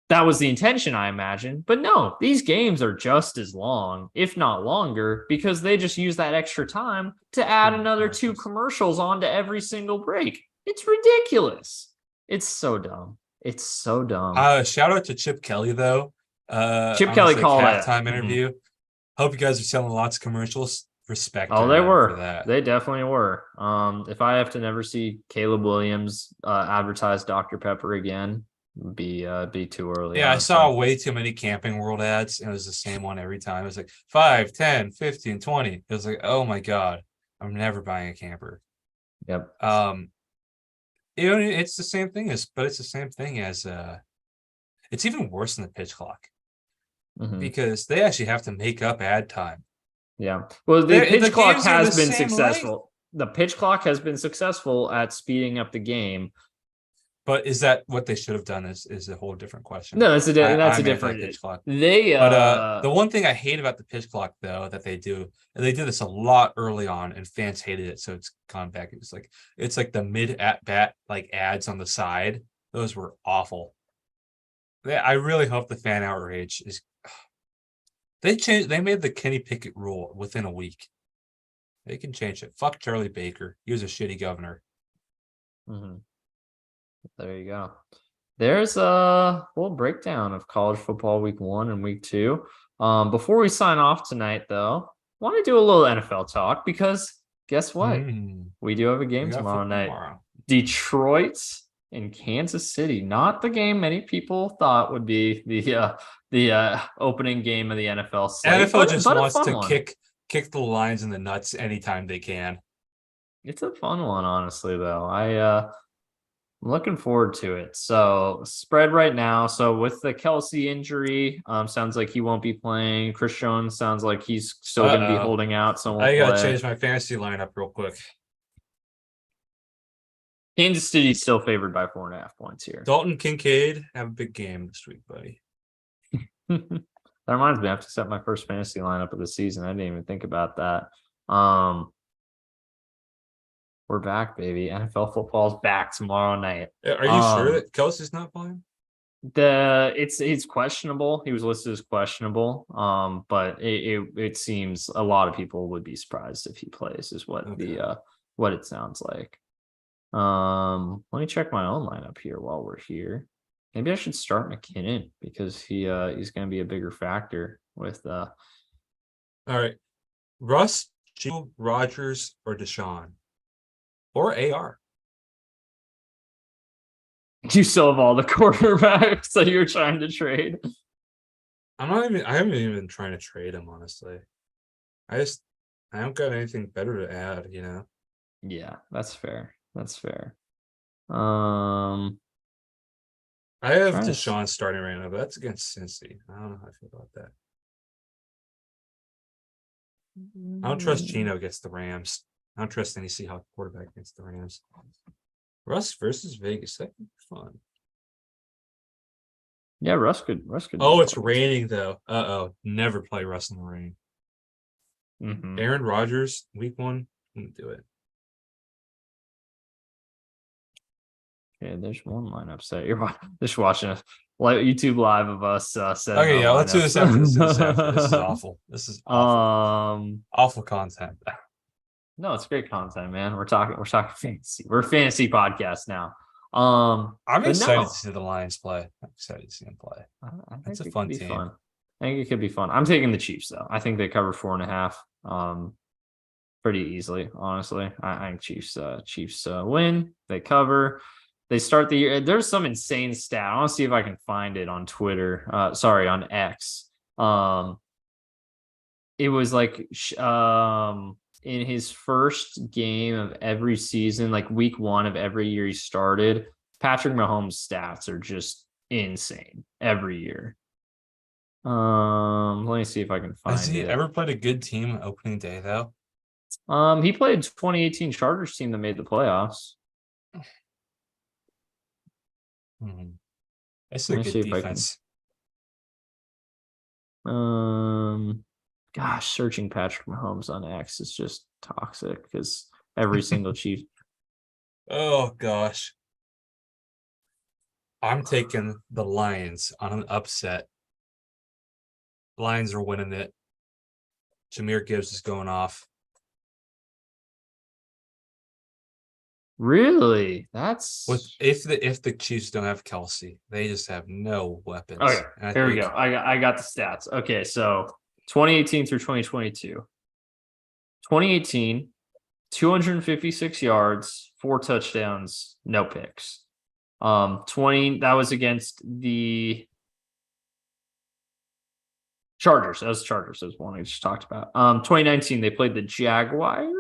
that was the intention, I imagine. But no, these games are just as long, if not longer, because they just use that extra time to add another two commercials onto every single break. It's ridiculous. It's so dumb. It's so dumb. Shout out to Chip Kelly though. Chip On his Kelly like called it. halftime Mhm. interview. Hope you guys are selling lots of commercials. Respect to Oh, they him for were. that. They definitely were. If I have to never see Caleb Williams advertise Dr. Pepper again, be too early, Yeah, I honestly. saw way too many Camping World ads, and it was the same one every time. It was like 5, 10, 15, 20. It was like, oh my God, I'm never buying a camper. Yep. Um, it's the same thing but it's the same thing as it's even worse than the pitch clock Hmm. because they actually have to make up ad time. Yeah. Well, the The pitch clock games are has the been same length. successful. The pitch clock has been successful at speeding up the game. But is that what they should have done is a whole different question. No, that's a I'm anti different. pitch clock. They But the one thing I hate about the pitch clock though that they do, and they did this a lot early on, and fans hated it, so it's gone back. It's like the mid at bat like ads on the side. Those were awful. I really hope the fan outrage is. They made the Kenny Pickett rule within a week. They can change it. Fuck Charlie Baker. He was a shitty governor. Mhm. There you go. There's a little breakdown of college football week 1 and week 2. Before we sign off tonight, though, want to do a little NFL talk because guess what? We do have a We game got tomorrow football night. tomorrow. Detroit and Kansas City. Not the game many people thought would be the opening game of the NFL slate, NFL just but a wants fun to one. kick the lines in the nuts anytime they can. It's a fun one, honestly, though. I'm looking forward to it. So spread right now. So with the Kelsey injury, sounds like he won't be playing. Chris Jones sounds like he's still going to be Uh-oh. holding out, so won't I gotta play. change my fantasy lineup real quick. Kansas City still favored by 4.5 points here. Dalton Kincaid, have a big game this week, buddy. That reminds me, I have to set my first fantasy lineup of the season. I didn't even think about that. We're back, baby. NFL football's back tomorrow night. Are you sure that Kelsey's not playing? It's questionable. He was listed as questionable. But it seems a lot of people would be surprised if he plays, is what Okay. what it sounds like. Let me check my own lineup here while we're here. Maybe I should start McKinnon because he's going to be a bigger factor with All right. Russ, Gio, Rogers, or Deshaun, or AR. You still have all the quarterbacks that you're trying to trade. I haven't even been trying to trade him, honestly. I don't got anything better to add, you know. Yeah, that's fair. That's fair. I have Trying to Deshaun starting right now, but that's against Cincy. I don't know how I feel about that. I don't trust Gino against the Rams. I don't trust any Seahawks quarterback against the Rams. Russ versus Vegas. That could be fun. Yeah, Russ could Oh, do it's well. raining though. Uh-oh. Never play Russ in the rain. Mm-hmm. Aaron Rodgers, week 1. Wouldn't do it. Yeah, there's one lineup set. Just watching a YouTube live of us setting Okay, our yeah, let's do this after. Let's do this after. This is lineups. awful. This is awful. Awful content. No, it's great content, man. We're talking fantasy. We're a fantasy podcast now. I'm But excited to no, see the Lions play. I'm excited to see them play. I That's think a it could fun be team. fun. I think it could be fun. I'm taking the Chiefs though. I think they cover 4.5. Pretty easily, honestly. I think Chiefs win. They cover. They start the year. There's some insane stat. I want to see if I can find it on Twitter. Sorry, on X. It was like in his first game of every season, like week 1 of every year he started, Patrick Mahomes' stats are just insane every year. Let me see if I can Has find he it. ever played a good team opening day though? He played 2018 Chargers team that made the playoffs. It's Let a me good see if I can. defense. Gosh, searching Patrick Mahomes on X is just toxic because every single Chief. Oh gosh. I'm taking the Lions on an upset. Lions are winning it. Jahmyr Gibbs is going off. Really? That's If the Chiefs don't have Kelsey, they just have no weapons. okay. And Here we go. I got the stats. Okay, so 2018 through 2022. 2018, 256 yards, 4 touchdowns, no picks. 20 that was against the Chargers. That was Chargers. That was one I just talked about. 2019, they played the Jaguars.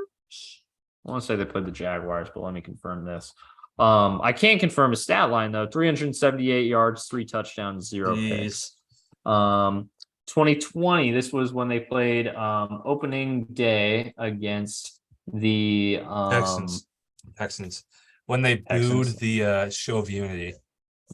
I want to say they played the Jaguars, but let me confirm this. I can't confirm his stat line though. 378 yards, 3 touchdowns, 0 picks. 2020, this was when they played opening day against the Texans. When they booed Texans. the show of unity.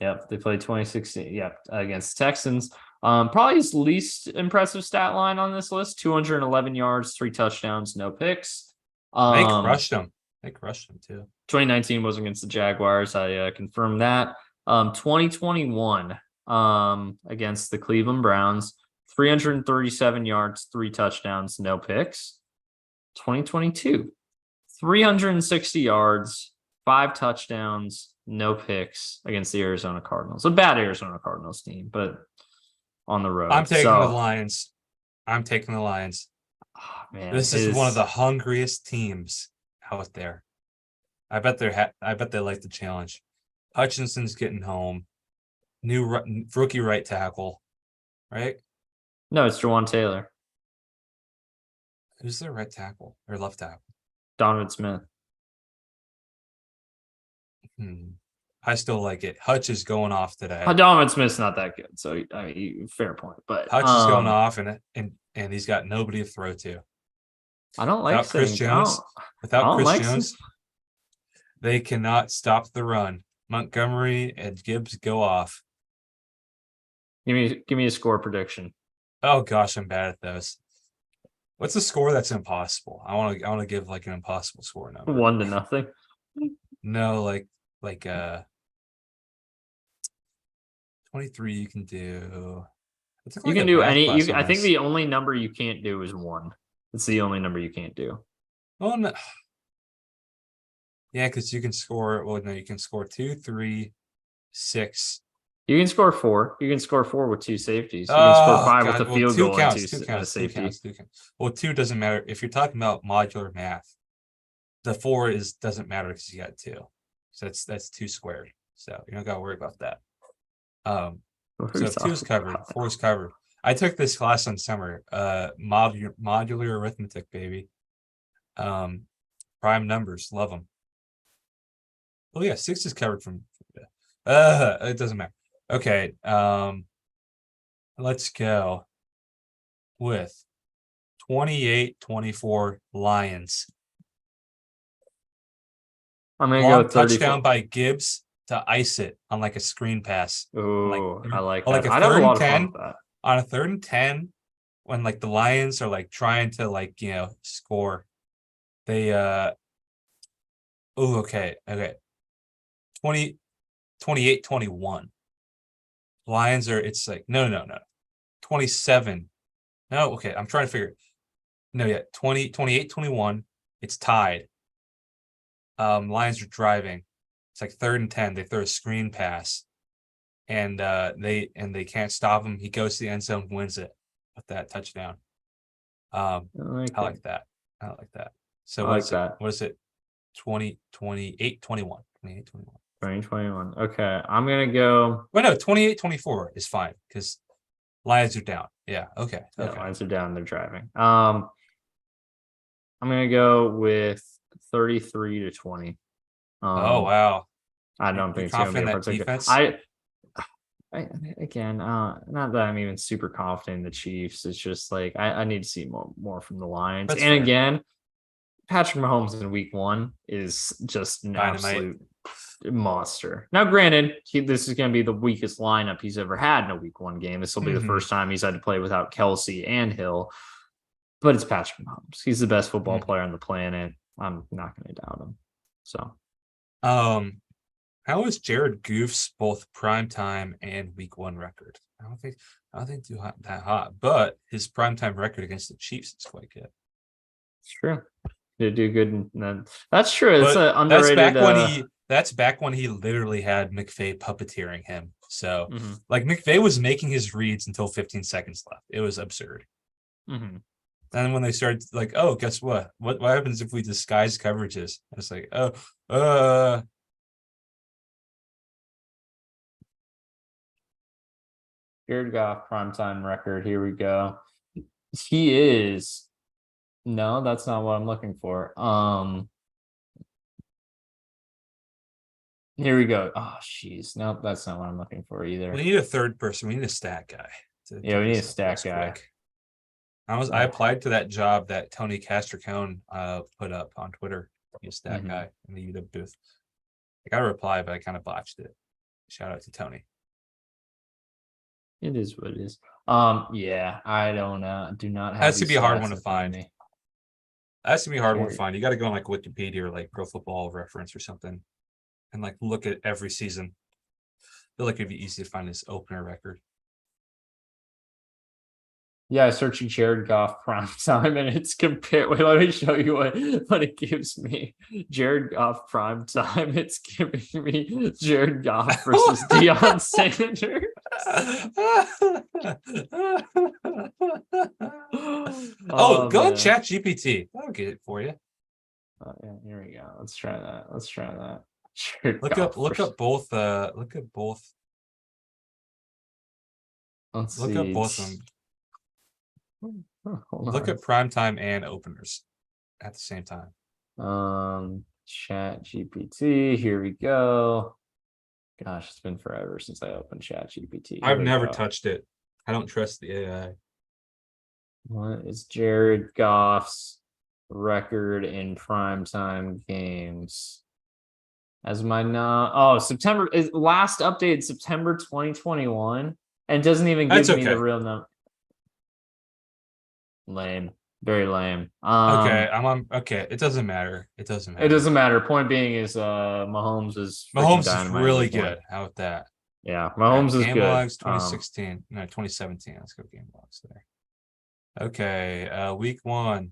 Yep, they played 2016. Yep, against Texans. Probably his least impressive stat line on this list: 211 yards, 3 touchdowns, no picks. They crushed them. They crushed them too. 2019 was against the Jaguars. I confirmed that. 2021 against the Cleveland Browns, 337 yards, 3 touchdowns, no picks. 2022, 360 yards, 5 touchdowns, no picks against the Arizona Cardinals. A bad Arizona Cardinals team, but on the road. I'm taking the Lions. I'm taking the Lions. Oh, man, this is one of the hungriest teams out there. I bet they like the challenge. Hutchinson's getting home. New rookie right tackle, right? No, it's Jawan Taylor. Who's their right tackle or left tackle? Donovan Smith. I still like it. Hutch is going off today. Donovan Smith's not that good, so fair point. But Hutch is going off, and he's got nobody to throw to. I don't like without Chris Jones. Without Chris Jones, they cannot stop the run. Montgomery and Gibbs go off. Give me a score prediction. Oh gosh, I'm bad at those. What's the score that's impossible? I want to give like an impossible score number. 1-0. No, like 23 you can do. You can do any. I think the only number you can't do is 1. It's the only number you can't do. Oh no. Yeah, because you can score. Well, no, you can score 2, 3, 6. You can score 4. You can score 4 with 2 safeties. You can score 5 with a field goal and 2 safety. Well, 2 doesn't matter if you're talking about modular math. The 4 doesn't matter because you got 2, so that's 2 squared. So you don't got to worry about that. So 2 is covered, 4 is covered. I took this class in summer. Modular arithmetic, baby. Prime numbers, love them. Oh yeah, 6 is covered from. It doesn't matter. Okay. Let's go with 28-24 Lions. I'm gonna go 34. Touchdown by Gibbs to ice it on like a screen pass. Oh, I like Or like that. a I'd have a third and lot of fun 10 with that. on a 3rd and 10 when like the Lions are like trying to like, score. They okay. 20 28-21. Lions are it's like no. 27. No, okay. I'm trying to figure it. No, yeah, 28-21. It's tied. Lions are driving. It's like 3rd and 10. They throw a screen pass, and they can't stop him. He goes to the end zone, wins it with that touchdown. I like that. I like that. So I what like is it? that. What is it? 28-21. 28-21. 2021. Okay, I'm gonna go. Well, no, 28-24 is fine because Lions are down. Yeah. Okay. Yeah, Okay. lines are down. They're driving. I'm gonna go with 33-20. Oh wow. I don't You're think it's gonna be confident a that particular. defense? I again, not that I'm even super confident in the Chiefs. It's just like I need to see more from the Lions. That's And fair. again, Patrick Mahomes in week 1 is just an Dynamite. absolute monster. Now, granted, this is going to be the weakest lineup he's ever had in a week 1 game. This will be the first time he's had to play without Kelsey and Hill. But it's Patrick Mahomes. He's the best football player on the planet. I'm not going to doubt him. So, how is Jared Goof's both primetime and week 1 record? I don't think too hot, that hot, but his primetime record against the Chiefs is quite good. it's true. They do good. That's true. It's But an underrated. That's back when he literally had McVay puppeteering him. So like McVay was making his reads until 15 seconds left. It was absurd. Then when they started like, oh, guess what? What happens if we disguise coverages? It's like, Jared Goff primetime record. Here we go. He is. No, that's not what I'm looking for. Here we go. Oh, jeez. Nope, that's not what I'm looking for either. we need a third person. We need a stat guy. Yeah, we need a stat guy. Quick. I applied to that job that Tony Castricone put up on Twitter. Be a stat guy in the UW booth. I got a reply, but I kind of botched it. Shout out to Tony. It is what it is. Yeah, I don't do not have. That's to be a hard one to find. That's to be a hard one to find. You got to go on like Wikipedia or like Pro Football Reference or something, and like look at every season. I feel like it'd be easy to find this opener record. Yeah, searching Jared Goff prime time, and it's compared. Wait, let me show you what it gives me. Jared Goff prime time. It's giving me Jared Goff versus Deion Sanders. Go on Chat GPT. That'll get it for you. Yeah, here we go. Let's try that. Look up both. Let's look see. up both of them. Look at primetime and openers at the same time. Chat GPT. Here we go. Gosh, it's been forever since I opened Chat GPT. I've never touched it. I don't trust the AI. What is Jared Goff's record in primetime games? As my September is last updated September 2021, and doesn't even give me the real number. Lame, very lame. Okay, I'm on. Okay, it doesn't matter. It doesn't matter. Point being is Mahomes is really good. How about that? Yeah, Mahomes is game good. Logs 2016, no 2017. Let's go game logs there. Okay, week 1,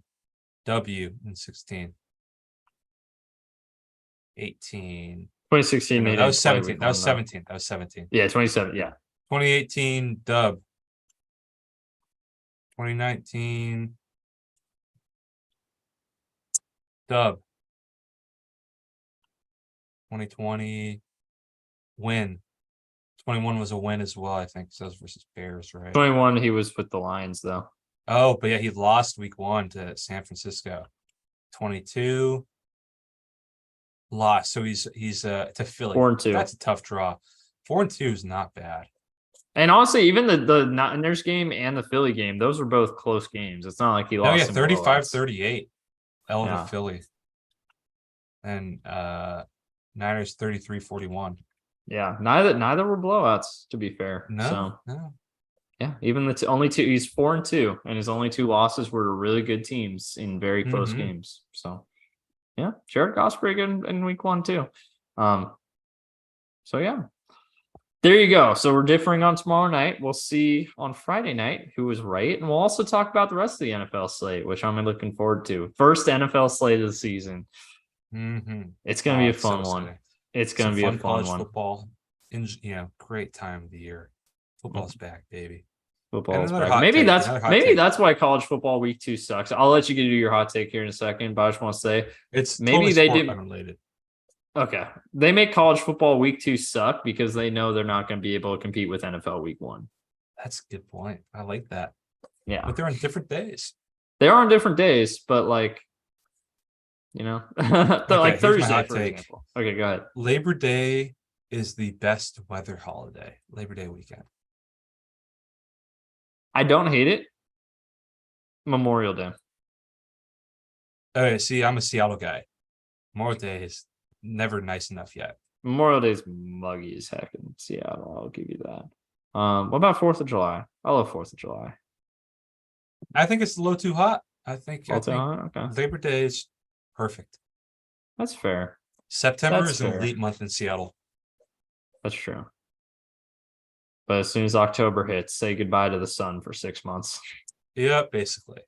W in 16. 18. 2016. That was 17. That was 17. That was 17. Yeah, 27. Yeah. 2018 dub. 2019 dub. 2020 win. 21 was a win as well, I think. So versus Bears, right? 21, he was with the Lions though. Oh, but yeah, he lost week 1 to San Francisco. 22 lost. So he's to Philly. 4-2. That's a tough draw. 4-2 is not bad. And honestly, even the Niners game and the Philly game, those were both close games. It's not like he lost. 35-38. Philly. And Niners 33-41. Yeah, neither were blowouts, to be fair. No, So no. yeah, even the only two, he's 4-2, and his only two losses were to really good teams in very close Mm-hmm. games. So yeah, Jared Goff's pretty good in week 1 too. So yeah, there you go. So we're differing on tomorrow night. We'll see on Friday night who was right, and we'll also talk about the rest of the NFL slate, which I'm looking forward to. First NFL slate of the season. Mm-hmm. It's gonna be a It's so fun one. exciting. It's Some gonna be a fun fun college one. football. Great time of the year. Football's back, baby. And Football's another back. hot Maybe take. that's Another hot maybe take. that's why college football week 2 sucks. I'll let you get to your hot take here in a second, but I just want to say It's totally maybe they sport did. unrelated. Okay, they make college football week 2 suck because they know they're not going to be able to compete with NFL week 1. That's a good point. I like that. Yeah, But they're on different days. they are on different days, but like they're Okay, like here's my Thursday, hot for take. example. Okay, go ahead. Labor Day is the best weather holiday. Labor Day weekend. I don't hate it. Memorial Day. Okay, see, I'm a Seattle guy. Memorial Day is never nice enough yet. Memorial Day is muggy as heck in Seattle. I'll give you that. What about 4th of July? I love 4th of July. I think it's a little too hot. I think Okay, Labor Day is perfect. that's fair. September That's is an fair. elite month in Seattle. That's true. But as soon as October hits, say goodbye to the sun for 6 months. Yeah, basically.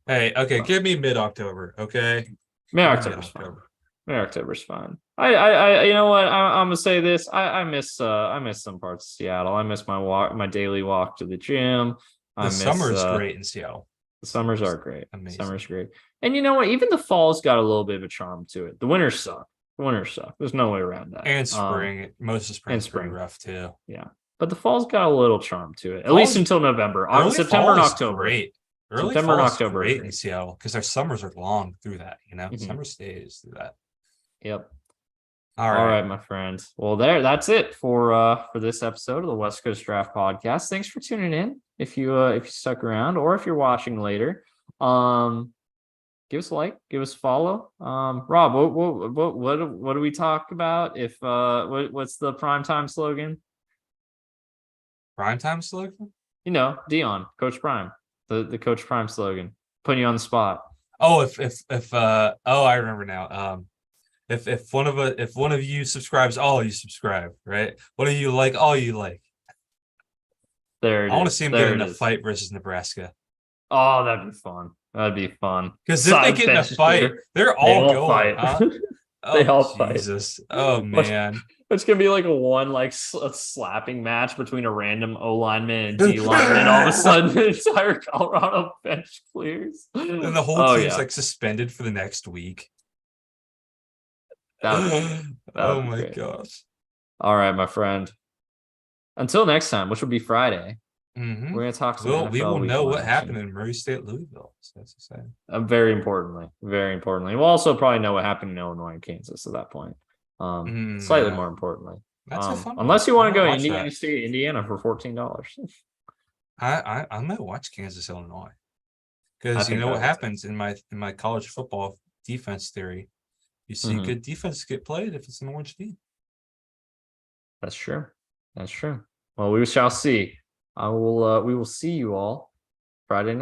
Hey, okay, give me mid-October, okay? May Give me October's fine. mid-October. May October's fine. I you know what? I'm gonna say this. I miss some parts of Seattle. I miss my daily walk to the gym. I The miss summer is great in Seattle. the summers are great. Amazing. Summer's great. And you know what? Even the fall's got a little bit of a charm to it. The winters suck. The winters suck. There's no way around that. And spring. Most of spring and is pretty spring. rough too. Yeah. But the fall's got a little charm to it, at least until November. Early September fall and is October. great. Early September and fall is October are great in great. Seattle because our summers are long through that, Mhm. Summer stays through that. Yep. All All right. right, my friend. Well, that's it for this episode of the West Coast Draft Podcast. Thanks for tuning in. If you stuck around, or if you're watching later, give us a like, give us a follow. Rob, what do we talk about? If what's the primetime slogan? Primetime slogan? Dion, Coach Prime, the Coach Prime slogan. Putting you on the spot. Oh, if I remember now. If one of you subscribes, all you subscribe, right? What do you like? All you like. There I want to see him there get in it a is. fight versus Nebraska. Oh, that'd be fun. That'd be fun. Because if they get in a fight, they're all going, huh? They all Oh fight. Jesus! Oh man! It's gonna be like a slapping match between a random O lineman and D lineman, and all of a sudden the entire Colorado bench clears. And the whole Oh team's yeah, like suspended for the next week. that would Oh be my great. gosh! All right, my friend. Until next time, which will be Friday, Mhm. we're gonna talk some Well, NFL we will week know one what action. happened in Murray State, Louisville. So that's exciting. Very importantly, we'll also probably know what happened in Illinois and Kansas at that point. Slightly Yeah. more importantly, That's a fun unless one. you want to I go might watch Indiana that. State, Indiana for $14. I might watch Kansas, Illinois. I Because you think know I what will too. happens in my college football defense theory. You see Mhm. good defense get played if it's an orange team. That's true. That's true. Well, we shall see. We will see you all Friday night.